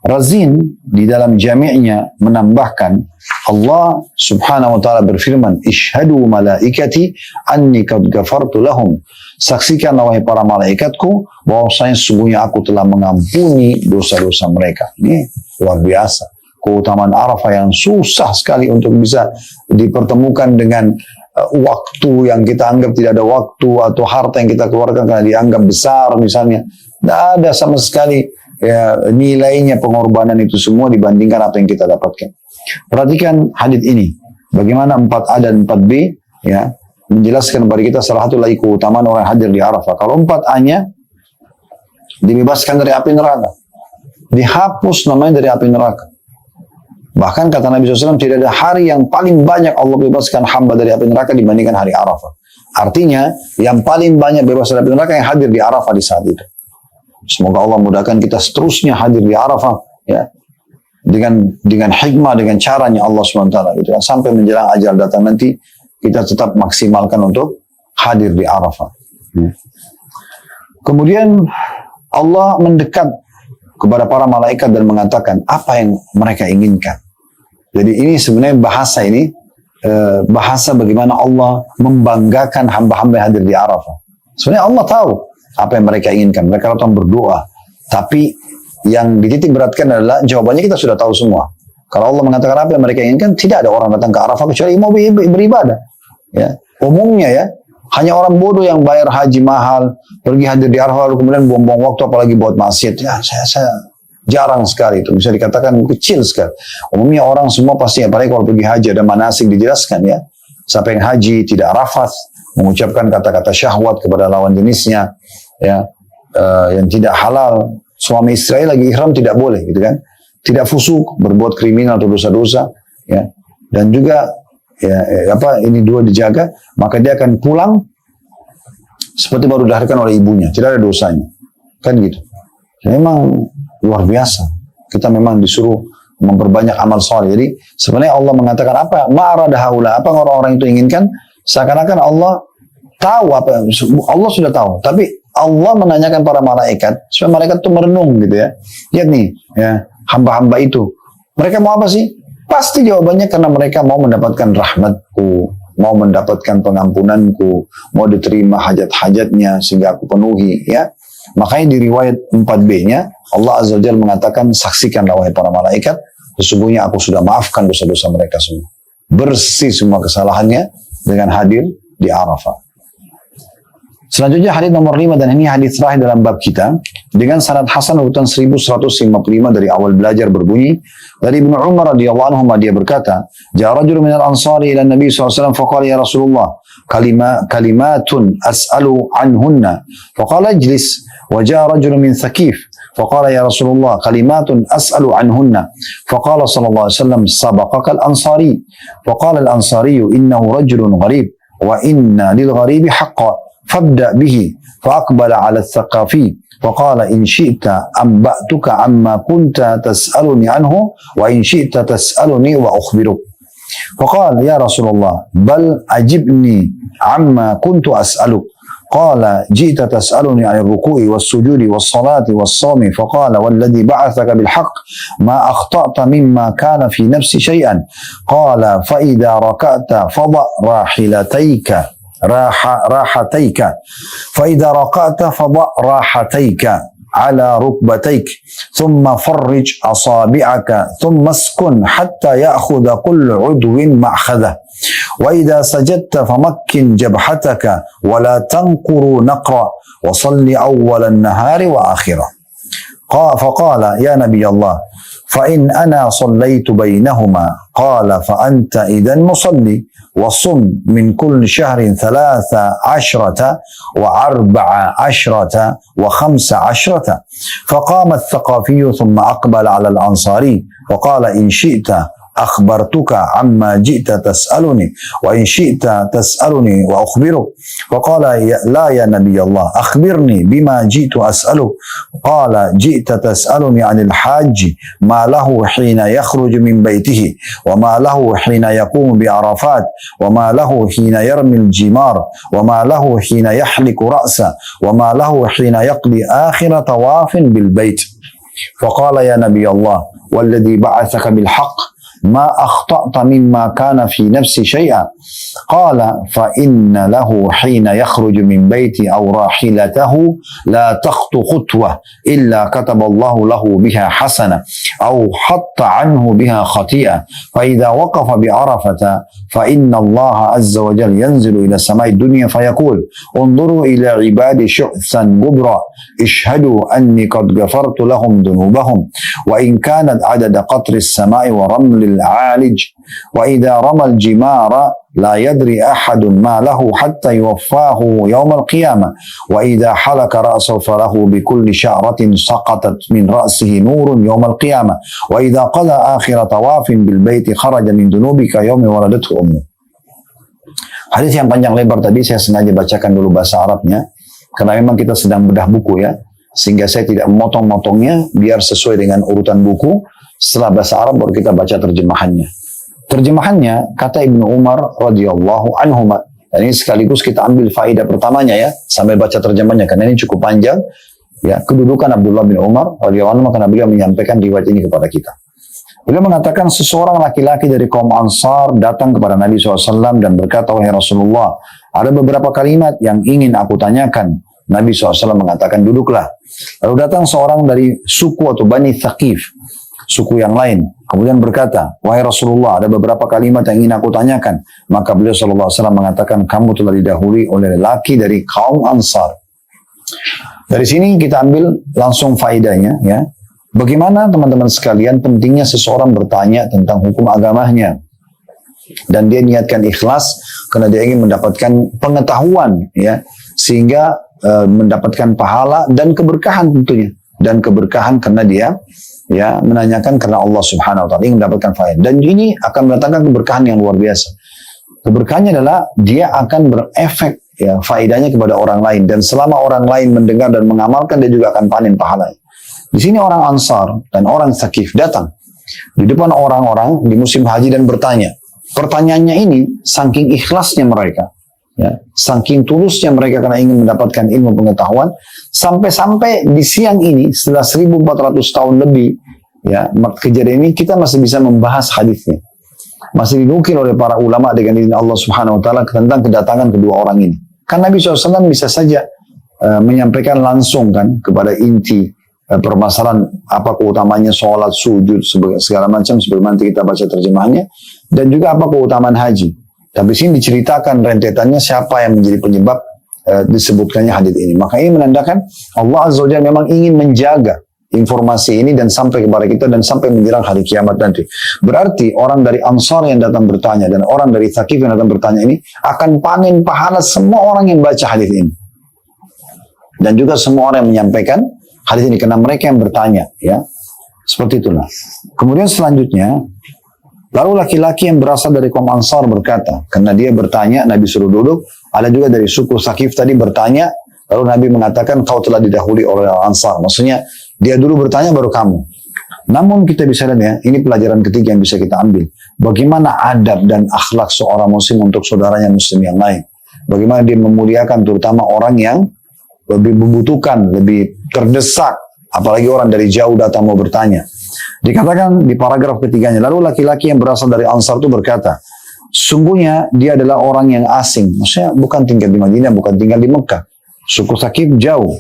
Razin di dalam jami'nya menambahkan Allah subhanahu wa ta'ala berfirman, "Ishhadu malaikati anni qad ghafartu lahum." Saksikanlah wahai para malaikatku bahwasanya sesungguhnya aku telah mengampuni dosa-dosa mereka. Ini luar biasa. Keutamaan Arafah yang susah sekali untuk bisa dipertemukan dengan waktu yang kita anggap tidak ada waktu, atau harta yang kita keluarkan karena dianggap besar misalnya. Tidak ada sama sekali ya, nilainya pengorbanan itu semua dibandingkan apa yang kita dapatkan. Perhatikan hadits ini. Bagaimana 4A dan 4B ya, menjelaskan kepada kita salah satu lagi keutamaan orang hadir di Arafah. Kalau 4A-nya dibebaskan dari api neraka. Dihapus namanya dari api neraka. Bahkan kata Nabi SAW, tidak ada hari yang paling banyak Allah bebaskan hamba dari api neraka dibandingkan hari Arafah. Artinya, yang paling banyak bebas dari api neraka yang hadir di Arafah di saat itu. Semoga Allah mudahkan kita seterusnya hadir di Arafah ya, dengan hikmah, dengan caranya Allah SWT gitu kan, sampai menjelang ajal datang nanti kita tetap maksimalkan untuk hadir di Arafah. Kemudian Allah mendekat kepada para malaikat dan mengatakan apa yang mereka inginkan. Jadi ini sebenarnya bahasa ini bahasa bagaimana Allah membanggakan hamba-hamba yang hadir di Arafah. Sebenarnya Allah tahu apa yang mereka inginkan. Mereka datang berdoa. Tapi yang dititik beratkan adalah jawabannya kita sudah tahu semua. Kalau Allah mengatakan apa yang mereka inginkan, tidak ada orang datang ke Arafah kecuali mau beribadah. Ya. Umumnya ya, hanya orang bodoh yang bayar haji mahal, pergi hadir di Arafah lalu kemudian buang-buang waktu apalagi buat maksiat. Ya, saya jarang sekali itu. Bisa dikatakan kecil sekali. Umumnya orang semua pasti, apalagi kalau pergi haji ada manasik dijelaskan ya. Siapa yang haji tidak rafas, mengucapkan kata-kata syahwat kepada lawan jenisnya, ya, yang tidak halal. Suami istri lagi ihram tidak boleh, gitu kan? Tidak fusuk, berbuat kriminal atau dosa-dosa, ya. Dan juga ini dua dijaga, maka dia akan pulang seperti baru dilahirkan oleh ibunya, tidak ada dosanya, kan gitu. Memang luar biasa. Kita memang disuruh memperbanyak amal soleh. Jadi sebenarnya Allah mengatakan apa? Ma'arada haula, apa orang-orang itu inginkan? Seakan-akan Allah tahu apa, Allah sudah tahu. Tapi Allah menanyakan para malaikat, supaya malaikat itu merenung gitu ya. Lihat nih, ya hamba-hamba itu. Mereka mau apa sih? Pasti jawabannya karena mereka mau mendapatkan rahmatku, mau mendapatkan pengampunanku, mau diterima hajat-hajatnya sehingga aku penuhi, ya. Makanya di riwayat 4b-nya Allah Azza wa Jalla mengatakan, saksikanlah wahai para malaikat, sesungguhnya aku sudah maafkan dosa-dosa mereka semua. Bersih semua kesalahannya dengan hadir di Arafah. Selanjutnya hadis nomor 5, dan ini hadis terakhir dalam bab kita, dengan sanad hasan urutan 1155 dari awal belajar, berbunyi dari Ibnu Umar radhiyallahu anhu, dia berkata, "Ja'a rajulun minal ansari ila Nabi sallallahu alaihi wasallam faqala ya Rasulullah, kalimatun as'alu anhunna." Faqala ijlis. Wa ja'a rajulun min Thaqif faqala ya Rasulullah, kalimatun as'alu anhunna. Faqala sallallahu alaihi wasallam, sabaqaka al-ansari. Faqala al-ansari, innahu rajulun gharib wa inna lil gharibi haqqan. فابدأ به فأقبل على الثقافي فقال إن شئت أنبأتك عما كنت تسألني عنه وإن شئت تسألني وأخبرك. فقال يا رسول الله بل أجبني عما كنت أسألك. قال جئت تسألني عن الركوع والسجود والصلاة والصوم. فقال والذي بعثك بالحق ما أخطأت مما كان في نفسي شيئا. قال فإذا ركعت فضع راحتيك فإذا ركعت فضع راحتيك على ركبتيك ثم فرج أصابعك ثم اسكن حتى يأخذ كل عضو مأخذه وإذا سجدت فمكن جبهتك ولا تنقر نقرا وصل أول النهار وآخره. فقال يا نبي الله فإن أنا صليت بينهما. قال فأنت إذا مصلي وصم من كل شهر 13 و14 و15. فقام الثقافي ثم أقبل على الأنصاري وقال إن شئت أخبرتك عما جئت تسألني وإن شئت تسألني وأخبرك. فقال لا يا نبي الله أخبرني بما جئت أسألك. قال جئت تسألني عن الحاج ما له حين يخرج من بيته وما له حين يقوم بعرفات وما له حين يرمي الجمار وما له حين يحلق رأسه وما له حين يقضي آخر طواف بالبيت. فقال يا نبي الله والذي بعثك بالحق ما أخطأت مما كان في نفسي شيئا. قال فإن له حين يخرج من بيتي أو راحلته لا تخطو خطوة إلا كتب الله له بها حسنة أو حط عنه بها خطيئة. فإذا وقف بعرفة فإن الله عز وجل ينزل إلى سماء الدنيا فيقول انظروا إلى عبادي شعثا غبرا اشهدوا أني قد غفرت لهم ذنوبهم وإن كانت عدد قطر السماء ورمل العالج. وإذا رمى الجمار لا يدري أحد ما له حتى يوفاه يوم القيامة. وإذا حلق رأسه فله بكل شعرة سقطت من رأسه نور يوم القيامة. وإذا قضى آخر طواف بالبيت خرج من ذنوبك يوم ولدته أمه. Hadis yang panjang lebar tadi saya sengaja bacakan dulu bahasa Arabnya karena memang kita sedang bedah buku ya, sehingga saya tidak memotong-motongnya biar sesuai dengan urutan buku. Setelah bahasa Arab baru kita baca terjemahannya. Terjemahannya kata Ibnu Umar radhiyallahu anhu, dan ini sekaligus kita ambil faedah pertamanya ya sambil baca terjemahnya karena ini cukup panjang ya. Kedudukan Abdullah bin Umar radhiyallahu anhu karena beliau menyampaikan riwayat ini kepada kita. Beliau mengatakan seseorang laki-laki dari kaum Ansar datang kepada Nabi SAW dan berkata, wahai Rasulullah, ada beberapa kalimat yang ingin aku tanyakan. Nabi SAW mengatakan, duduklah. Lalu datang seorang dari suku atau Bani Thaqif, suku yang lain. Kemudian berkata, wahai Rasulullah, ada beberapa kalimat yang ingin aku tanyakan. Maka beliau SAW mengatakan, kamu telah didahului oleh lelaki dari kaum Ansar. Dari sini kita ambil langsung faedahnya ya. Bagaimana teman-teman sekalian pentingnya seseorang bertanya tentang hukum agamanya. Dan dia niatkan ikhlas karena dia ingin mendapatkan pengetahuan ya, sehingga mendapatkan pahala dan keberkahan tentunya. Dan keberkahan karena dia ya menanyakan karena Allah Subhanahu wa taala ingin mendapatkan faedah. Dan ini akan mendatangkan keberkahan yang luar biasa. Keberkahannya adalah dia akan berefek ya faedahnya kepada orang lain, dan selama orang lain mendengar dan mengamalkan dia juga akan panen pahalanya. Di sini orang Ansar dan orang Thaqif datang di depan orang-orang di musim haji dan bertanya. Pertanyaannya ini saking ikhlasnya mereka, ya, saking tulusnya mereka karena ingin mendapatkan ilmu pengetahuan, sampai-sampai di siang ini setelah 1400 tahun lebih, ya, kejadian ini kita masih bisa membahas hadisnya. Masih dinukil oleh para ulama dengan izin Allah Subhanahu wa taala tentang kedatangan kedua orang ini. Kan Nabi SAW bisa saja menyampaikan langsung kan kepada inti permasalahan apa keutamanya sholat, sujud, segala macam sebagaimana nanti kita baca terjemahannya, dan juga apa keutamaan haji. Tapi sini diceritakan rentetannya siapa yang menjadi penyebab disebutkannya hadis ini. Maka ini menandakan Allah Azza wa Jalla memang ingin menjaga informasi ini dan sampai kepada kita dan sampai menjelang hari kiamat nanti. Berarti orang dari Ansar yang datang bertanya dan orang dari Thaqif yang datang bertanya ini akan panen pahala semua orang yang baca hadis ini. Dan juga semua orang yang menyampaikan hadis ini karena mereka yang bertanya, ya. Seperti itulah. Kemudian selanjutnya, lalu laki-laki yang berasal dari kaum Ansar berkata, karena dia bertanya, Nabi suruh duduk, ada juga dari suku Thaqif tadi bertanya, lalu Nabi mengatakan kau telah didahului oleh Ansar. Maksudnya dia dulu bertanya baru kamu. Namun kita bisa lihat ya, ini pelajaran ketiga yang bisa kita ambil. Bagaimana adab dan akhlak seorang muslim untuk saudaranya muslim yang lain. Bagaimana dia memuliakan terutama orang yang lebih membutuhkan, lebih terdesak. Apalagi orang dari jauh datang mau bertanya. Dikatakan di paragraf ketiganya, lalu laki-laki yang berasal dari Ansar itu berkata, sungguhnya dia adalah orang yang asing. Maksudnya bukan tinggal di Madinah, bukan tinggal di Mekah. Suku Thaqif jauh.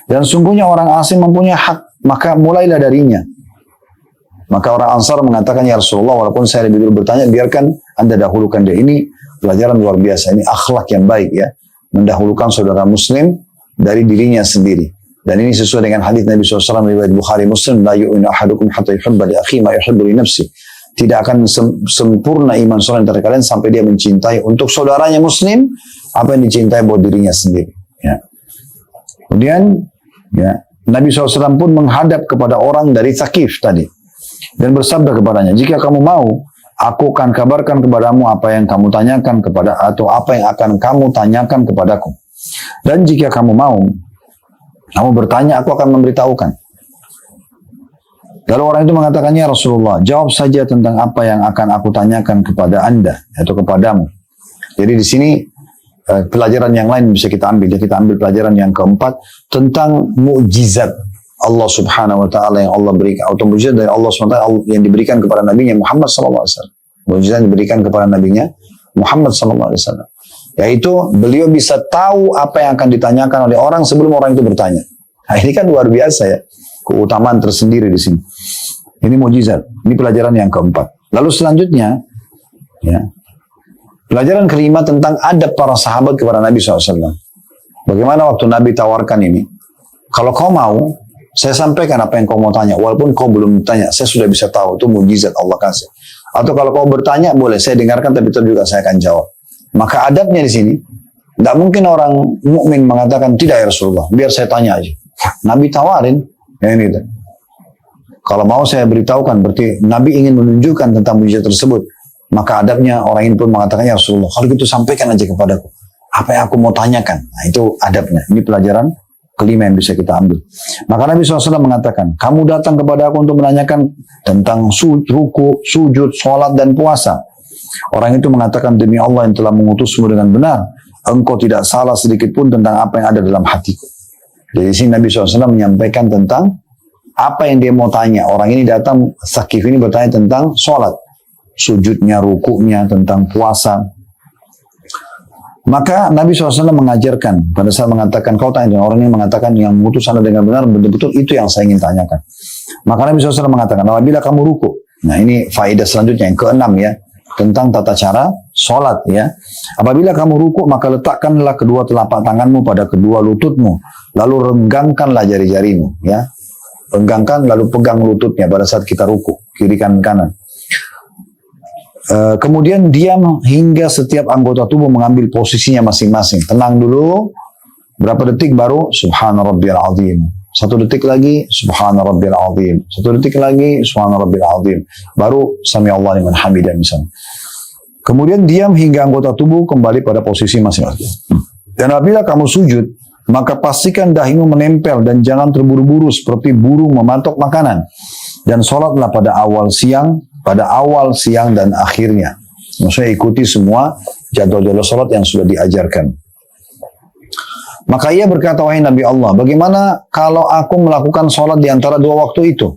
Dan sungguhnya orang asing mempunyai hak, maka mulailah darinya. Maka orang Ansar mengatakan, ya Rasulullah, walaupun saya lebih dulu bertanya, biarkan Anda dahulukan dia. Ini pelajaran luar biasa, ini akhlak yang baik ya. Mendahulukan saudara muslim dari dirinya sendiri. Dan ini sesuai dengan hadis Nabi SAW riwayat Bukhari Muslim, la yu'minu ahadukum hatta yuhibba li akhihi ma yuhibbu li nafsi. Tidak akan sempurna iman seorang antara kalian sampai dia mencintai untuk saudaranya muslim apa yang dicintai buat dirinya sendiri. Ya. Kemudian ya, Nabi SAW pun menghadap kepada orang dari Thaqif tadi dan bersabda kepadanya, jika kamu mau, aku akan kabarkan kepadamu apa yang kamu tanyakan kepada atau apa yang akan kamu tanyakan kepadaku. Dan jika kamu mau, kamu bertanya, aku akan memberitahukan. Lalu orang itu mengatakan, ya Rasulullah, jawab saja tentang apa yang akan aku tanyakan kepada Anda atau kepadamu. Jadi di sini pelajaran yang lain bisa kita ambil. Kita ambil pelajaran yang keempat tentang mukjizat Allah Subhanahu wa taala yang Allah berikan, atau mukjizat dari Allah Subhanahu wa taala yang diberikan kepada nabinya Muhammad sallallahu alaihi wasallam. Mukjizat yang diberikan kepada nabinya Muhammad sallallahu alaihi wasallam. Yaitu beliau bisa tahu apa yang akan ditanyakan oleh orang sebelum orang itu bertanya. Nah, ini kan luar biasa ya. Keutamaan tersendiri di sini. Ini mukjizat. Ini pelajaran yang keempat. Lalu selanjutnya, ya, pelajaran kelima tentang adab para sahabat kepada Nabi SAW. Bagaimana waktu Nabi tawarkan ini? Kalau kau mau, saya sampaikan apa yang kau mau tanya. Walaupun kau belum tanya, saya sudah bisa tahu. Itu mukjizat Allah kasih. Atau kalau kau bertanya, boleh saya dengarkan, tapi itu juga saya akan jawab. Maka adabnya di sini, tidak mungkin orang mukmin mengatakan, tidak ya Rasulullah, biar saya tanya aja. Nabi tawarin, ya ini. Kalau mau saya beritahukan, berarti Nabi ingin menunjukkan tentang mukjizat tersebut. Maka adabnya orang ini pun mengatakan, ya Rasulullah, kalau gitu sampaikan aja kepadaku. Apa yang aku mau tanyakan? Nah, itu adabnya. Ini pelajaran kelima yang bisa kita ambil. Maka Nabi SAW mengatakan, kamu datang kepada aku untuk menanyakan tentang ruku, sujud, sholat, dan puasa. Orang itu mengatakan, demi Allah yang telah mengutusmu dengan benar, engkau tidak salah sedikit pun tentang apa yang ada dalam hatiku. Jadi di sini Nabi SAW menyampaikan tentang apa yang dia mau tanya. Orang ini datang, Thaqif ini bertanya tentang sholat, sujudnya, rukunya, tentang puasa. Maka Nabi SAW mengajarkan, pada saat mengatakan, kau tanya dengan orang ini mengatakan yang mengutus anda dengan benar, betul-betul itu yang saya ingin tanyakan. Maka Nabi SAW mengatakan, apabila kamu ruku, nah ini faedah selanjutnya, yang keenam ya, tentang tata cara sholat ya. Apabila kamu ruku, maka letakkanlah kedua telapak tanganmu pada kedua lututmu, lalu renggangkanlah jari-jarimu ya. Renggangkan lalu pegang lututnya pada saat kita ruku, kiri kanan. Kemudian diam hingga setiap anggota tubuh mengambil posisinya masing-masing. Tenang dulu, berapa detik baru Subhana Rabbiyal Azim. 1 detik lagi Subhana Rabbiyal Azim. 1 detik lagi Subhana Rabbiyal Azim. Baru Sami Allah liman hamidah misalnya. Kemudian diam hingga anggota tubuh kembali pada posisi masing-masing. Dan apabila kamu sujud, maka pastikan dahimu menempel dan jangan terburu-buru seperti burung mematok makanan. dan sholatlah pada awal siang dan akhirnya. Maksudnya ikuti semua jadwal-jadwal sholat yang sudah diajarkan. Maka ia berkata, wahai Nabi Allah, bagaimana kalau aku melakukan sholat di antara dua waktu itu,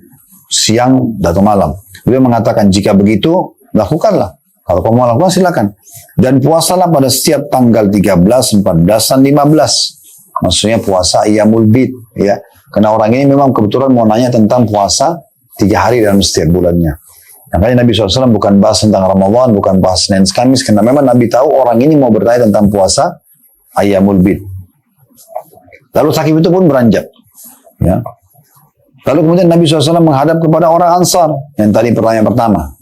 siang atau malam? Beliau mengatakan, jika begitu, lakukanlah. Kalau kamu mau lakukan, silakan. Dan puasalah pada setiap tanggal 13, 14, dan 15. Maksudnya puasa Ayyamul Bid. Ya. Karena orang ini memang kebetulan mau nanya tentang puasa 3 hari dalam setiap bulannya. Makanya Nabi SAW bukan bahas tentang Ramadan, bukan bahas Senin Kamis, karena memang Nabi tahu orang ini mau bertanya tentang puasa Ayyamul Bid. Lalu Thaqif itu pun beranjak. Ya. Lalu kemudian Nabi SAW menghadap kepada orang Ansar, yang tadi pertanyaan pertama.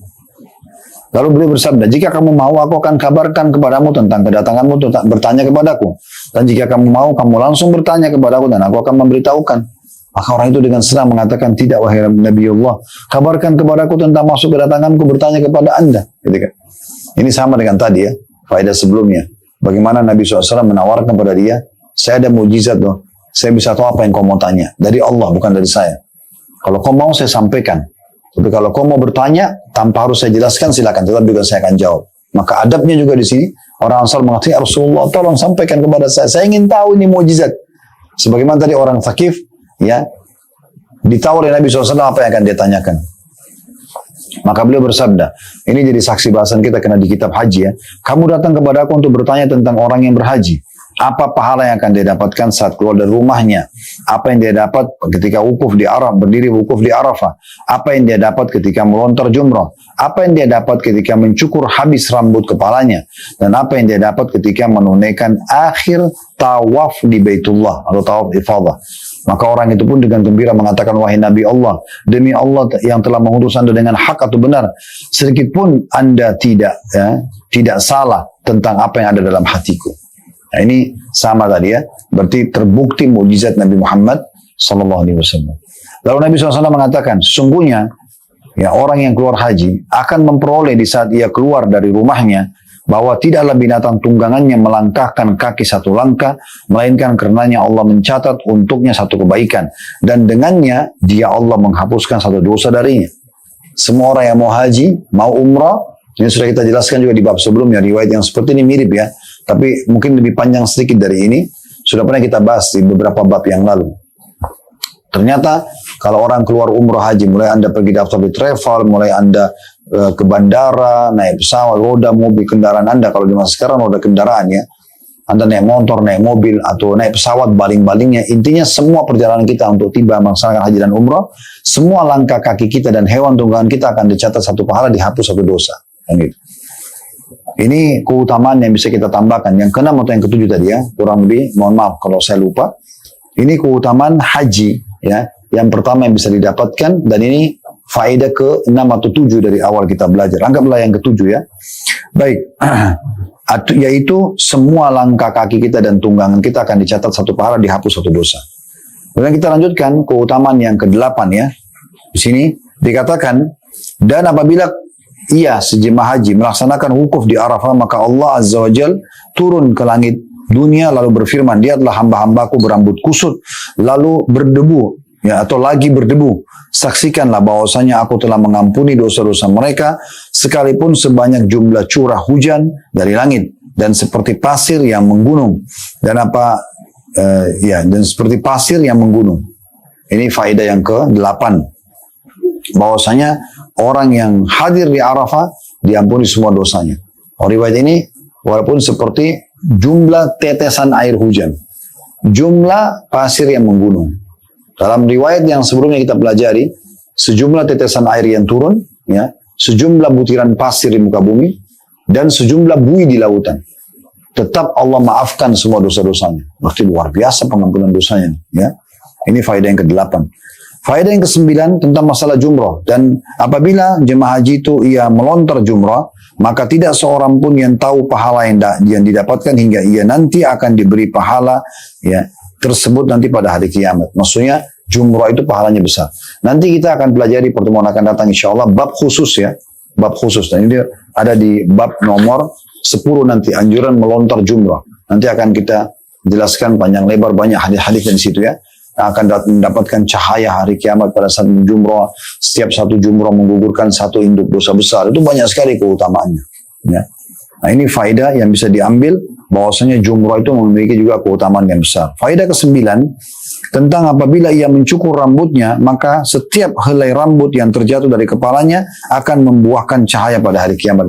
Lalu beliau bersabda, jika kamu mau, aku akan kabarkan kepadamu tentang kedatanganmu, bertanya kepadaku. Dan jika kamu mau, kamu langsung bertanya kepadaku, dan aku akan memberitahukan. Maka orang itu dengan senang mengatakan, tidak wahai Nabi Allah, kabarkan kepadaku tentang masuk kedatanganku, bertanya kepada anda. Gitu kan? Ini sama dengan tadi ya, faedah sebelumnya. Bagaimana Nabi SAW menawarkan kepada dia, saya ada mujizat loh, saya bisa tahu apa yang kau mau tanya. Dari Allah, bukan dari saya. Kalau kau mau, saya sampaikan. Tapi kalau kau mau bertanya, tanpa harus saya jelaskan, silakan. Tetap juga saya akan jawab. Maka adabnya juga di sini, orang Ansar mengatakan, ya Rasulullah, tolong sampaikan kepada saya. Saya ingin tahu ini mujizat. Sebagaimana tadi orang Thaqif, ya, ditawari Nabi SAW apa yang akan dia tanyakan. Maka beliau bersabda, ini jadi saksi bahasan kita kena di kitab haji ya. Kamu datang kepada aku untuk bertanya tentang orang yang berhaji. Apa pahala yang akan dia dapatkan saat keluar dari rumahnya? Apa yang dia dapat ketika wukuf di Arafah, berdiri wukuf di Arafah? Apa yang dia dapat ketika melontar jumrah? Apa yang dia dapat ketika mencukur habis rambut kepalanya? Dan apa yang dia dapat ketika menunaikan akhir tawaf di Baitullah atau tawaf ifadah? Maka orang itu pun dengan gembira mengatakan, wahai Nabi Allah, demi Allah yang telah mengutus anda dengan hak atau benar, sedikit pun anda tidak salah tentang apa yang ada dalam hatiku. Nah, ini sama tadi ya, berarti terbukti mukjizat Nabi Muhammad SAW. Lalu Nabi SAW mengatakan, sesungguhnya ya orang yang keluar haji akan memperoleh di saat ia keluar dari rumahnya bahwa tidaklah binatang tunggangannya melangkahkan kaki satu langkah, melainkan karenanya Allah mencatat untuknya satu kebaikan, dan dengannya dia Allah menghapuskan satu dosa darinya. Semua orang yang mau haji, mau umrah, ini sudah kita jelaskan juga di bab sebelumnya, riwayat yang seperti ini mirip ya, tapi mungkin lebih panjang sedikit dari ini, sudah pernah kita bahas di beberapa bab yang lalu. Ternyata kalau orang keluar umrah haji, mulai anda pergi daftar di travel, mulai anda ke bandara, naik pesawat, roda mobil kendaraan anda, kalau di masa sekarang roda kendaraan ya, anda naik motor, naik mobil, atau naik pesawat, baling-balingnya, intinya semua perjalanan kita untuk tiba melaksanakan haji dan umrah, semua langkah kaki kita dan hewan tunggangan kita akan dicatat satu pahala, dihapus satu dosa. Gitu. Ini keutamaan yang bisa kita tambahkan. Yang keenam atau yang ketujuh tadi ya, kurang lebih, mohon maaf kalau saya lupa. Ini keutamaan haji ya, yang pertama yang bisa didapatkan, dan ini faedah ke-6 atau 7 dari awal kita belajar. Anggaplah yang ke-7 ya. Baik, yaitu semua langkah kaki kita dan tunggangan kita akan dicatat satu pahala, dihapus satu dosa. Kemudian kita lanjutkan keutamaan yang ke-8 ya. Di sini dikatakan, dan apabila ia sejemaah haji melaksanakan wukuf di Arafah, maka Allah Azza wa Jal turun ke langit dunia lalu berfirman, dia adalah hamba-hambaku berambut kusut lalu berdebu ya, atau lagi berdebu. Saksikanlah bahwasanya aku telah mengampuni dosa-dosa mereka sekalipun sebanyak jumlah curah hujan dari langit dan seperti pasir yang menggunung dan dan seperti pasir yang menggunung. Ini faedah yang ke-8, bahwasanya orang yang hadir di Arafah diampuni semua dosanya. Riwayat ini walaupun seperti jumlah tetesan air hujan, jumlah pasir yang menggunung. Dalam riwayat yang sebelumnya kita pelajari, sejumlah tetesan air yang turun, ya, sejumlah butiran pasir di muka bumi, dan sejumlah buih di lautan. Tetap Allah maafkan semua dosa-dosanya. Berarti luar biasa pengampunan dosanya. Ya. Ini faedah yang ke-8. Faedah yang ke-9 tentang masalah jumrah. Dan apabila jemaah haji itu ia melontar jumrah, maka tidak seorang pun yang tahu pahala yang didapatkan hingga ia nanti akan diberi pahala ya tersebut nanti pada hari kiamat. Maksudnya jumrah itu pahalanya besar. Nanti kita akan pelajari pertemuan akan datang insya Allah bab khusus ya, bab khusus. Dan ini ada di bab nomor 10 nanti, anjuran melontar jumrah. Nanti akan kita jelaskan panjang lebar, banyak hadis-hadis di situ ya. akan mendapatkan cahaya hari kiamat pada saat menjumroh. Setiap satu jumroh menggugurkan satu induk dosa besar. Itu banyak sekali keutamaannya. Ya. Nah ini faedah yang bisa diambil bahwasanya jumroh itu memiliki juga keutamaan yang besar. Faedah ke-9 tentang apabila ia mencukur rambutnya, maka setiap helai rambut yang terjatuh dari kepalanya akan membuahkan cahaya pada hari kiamat.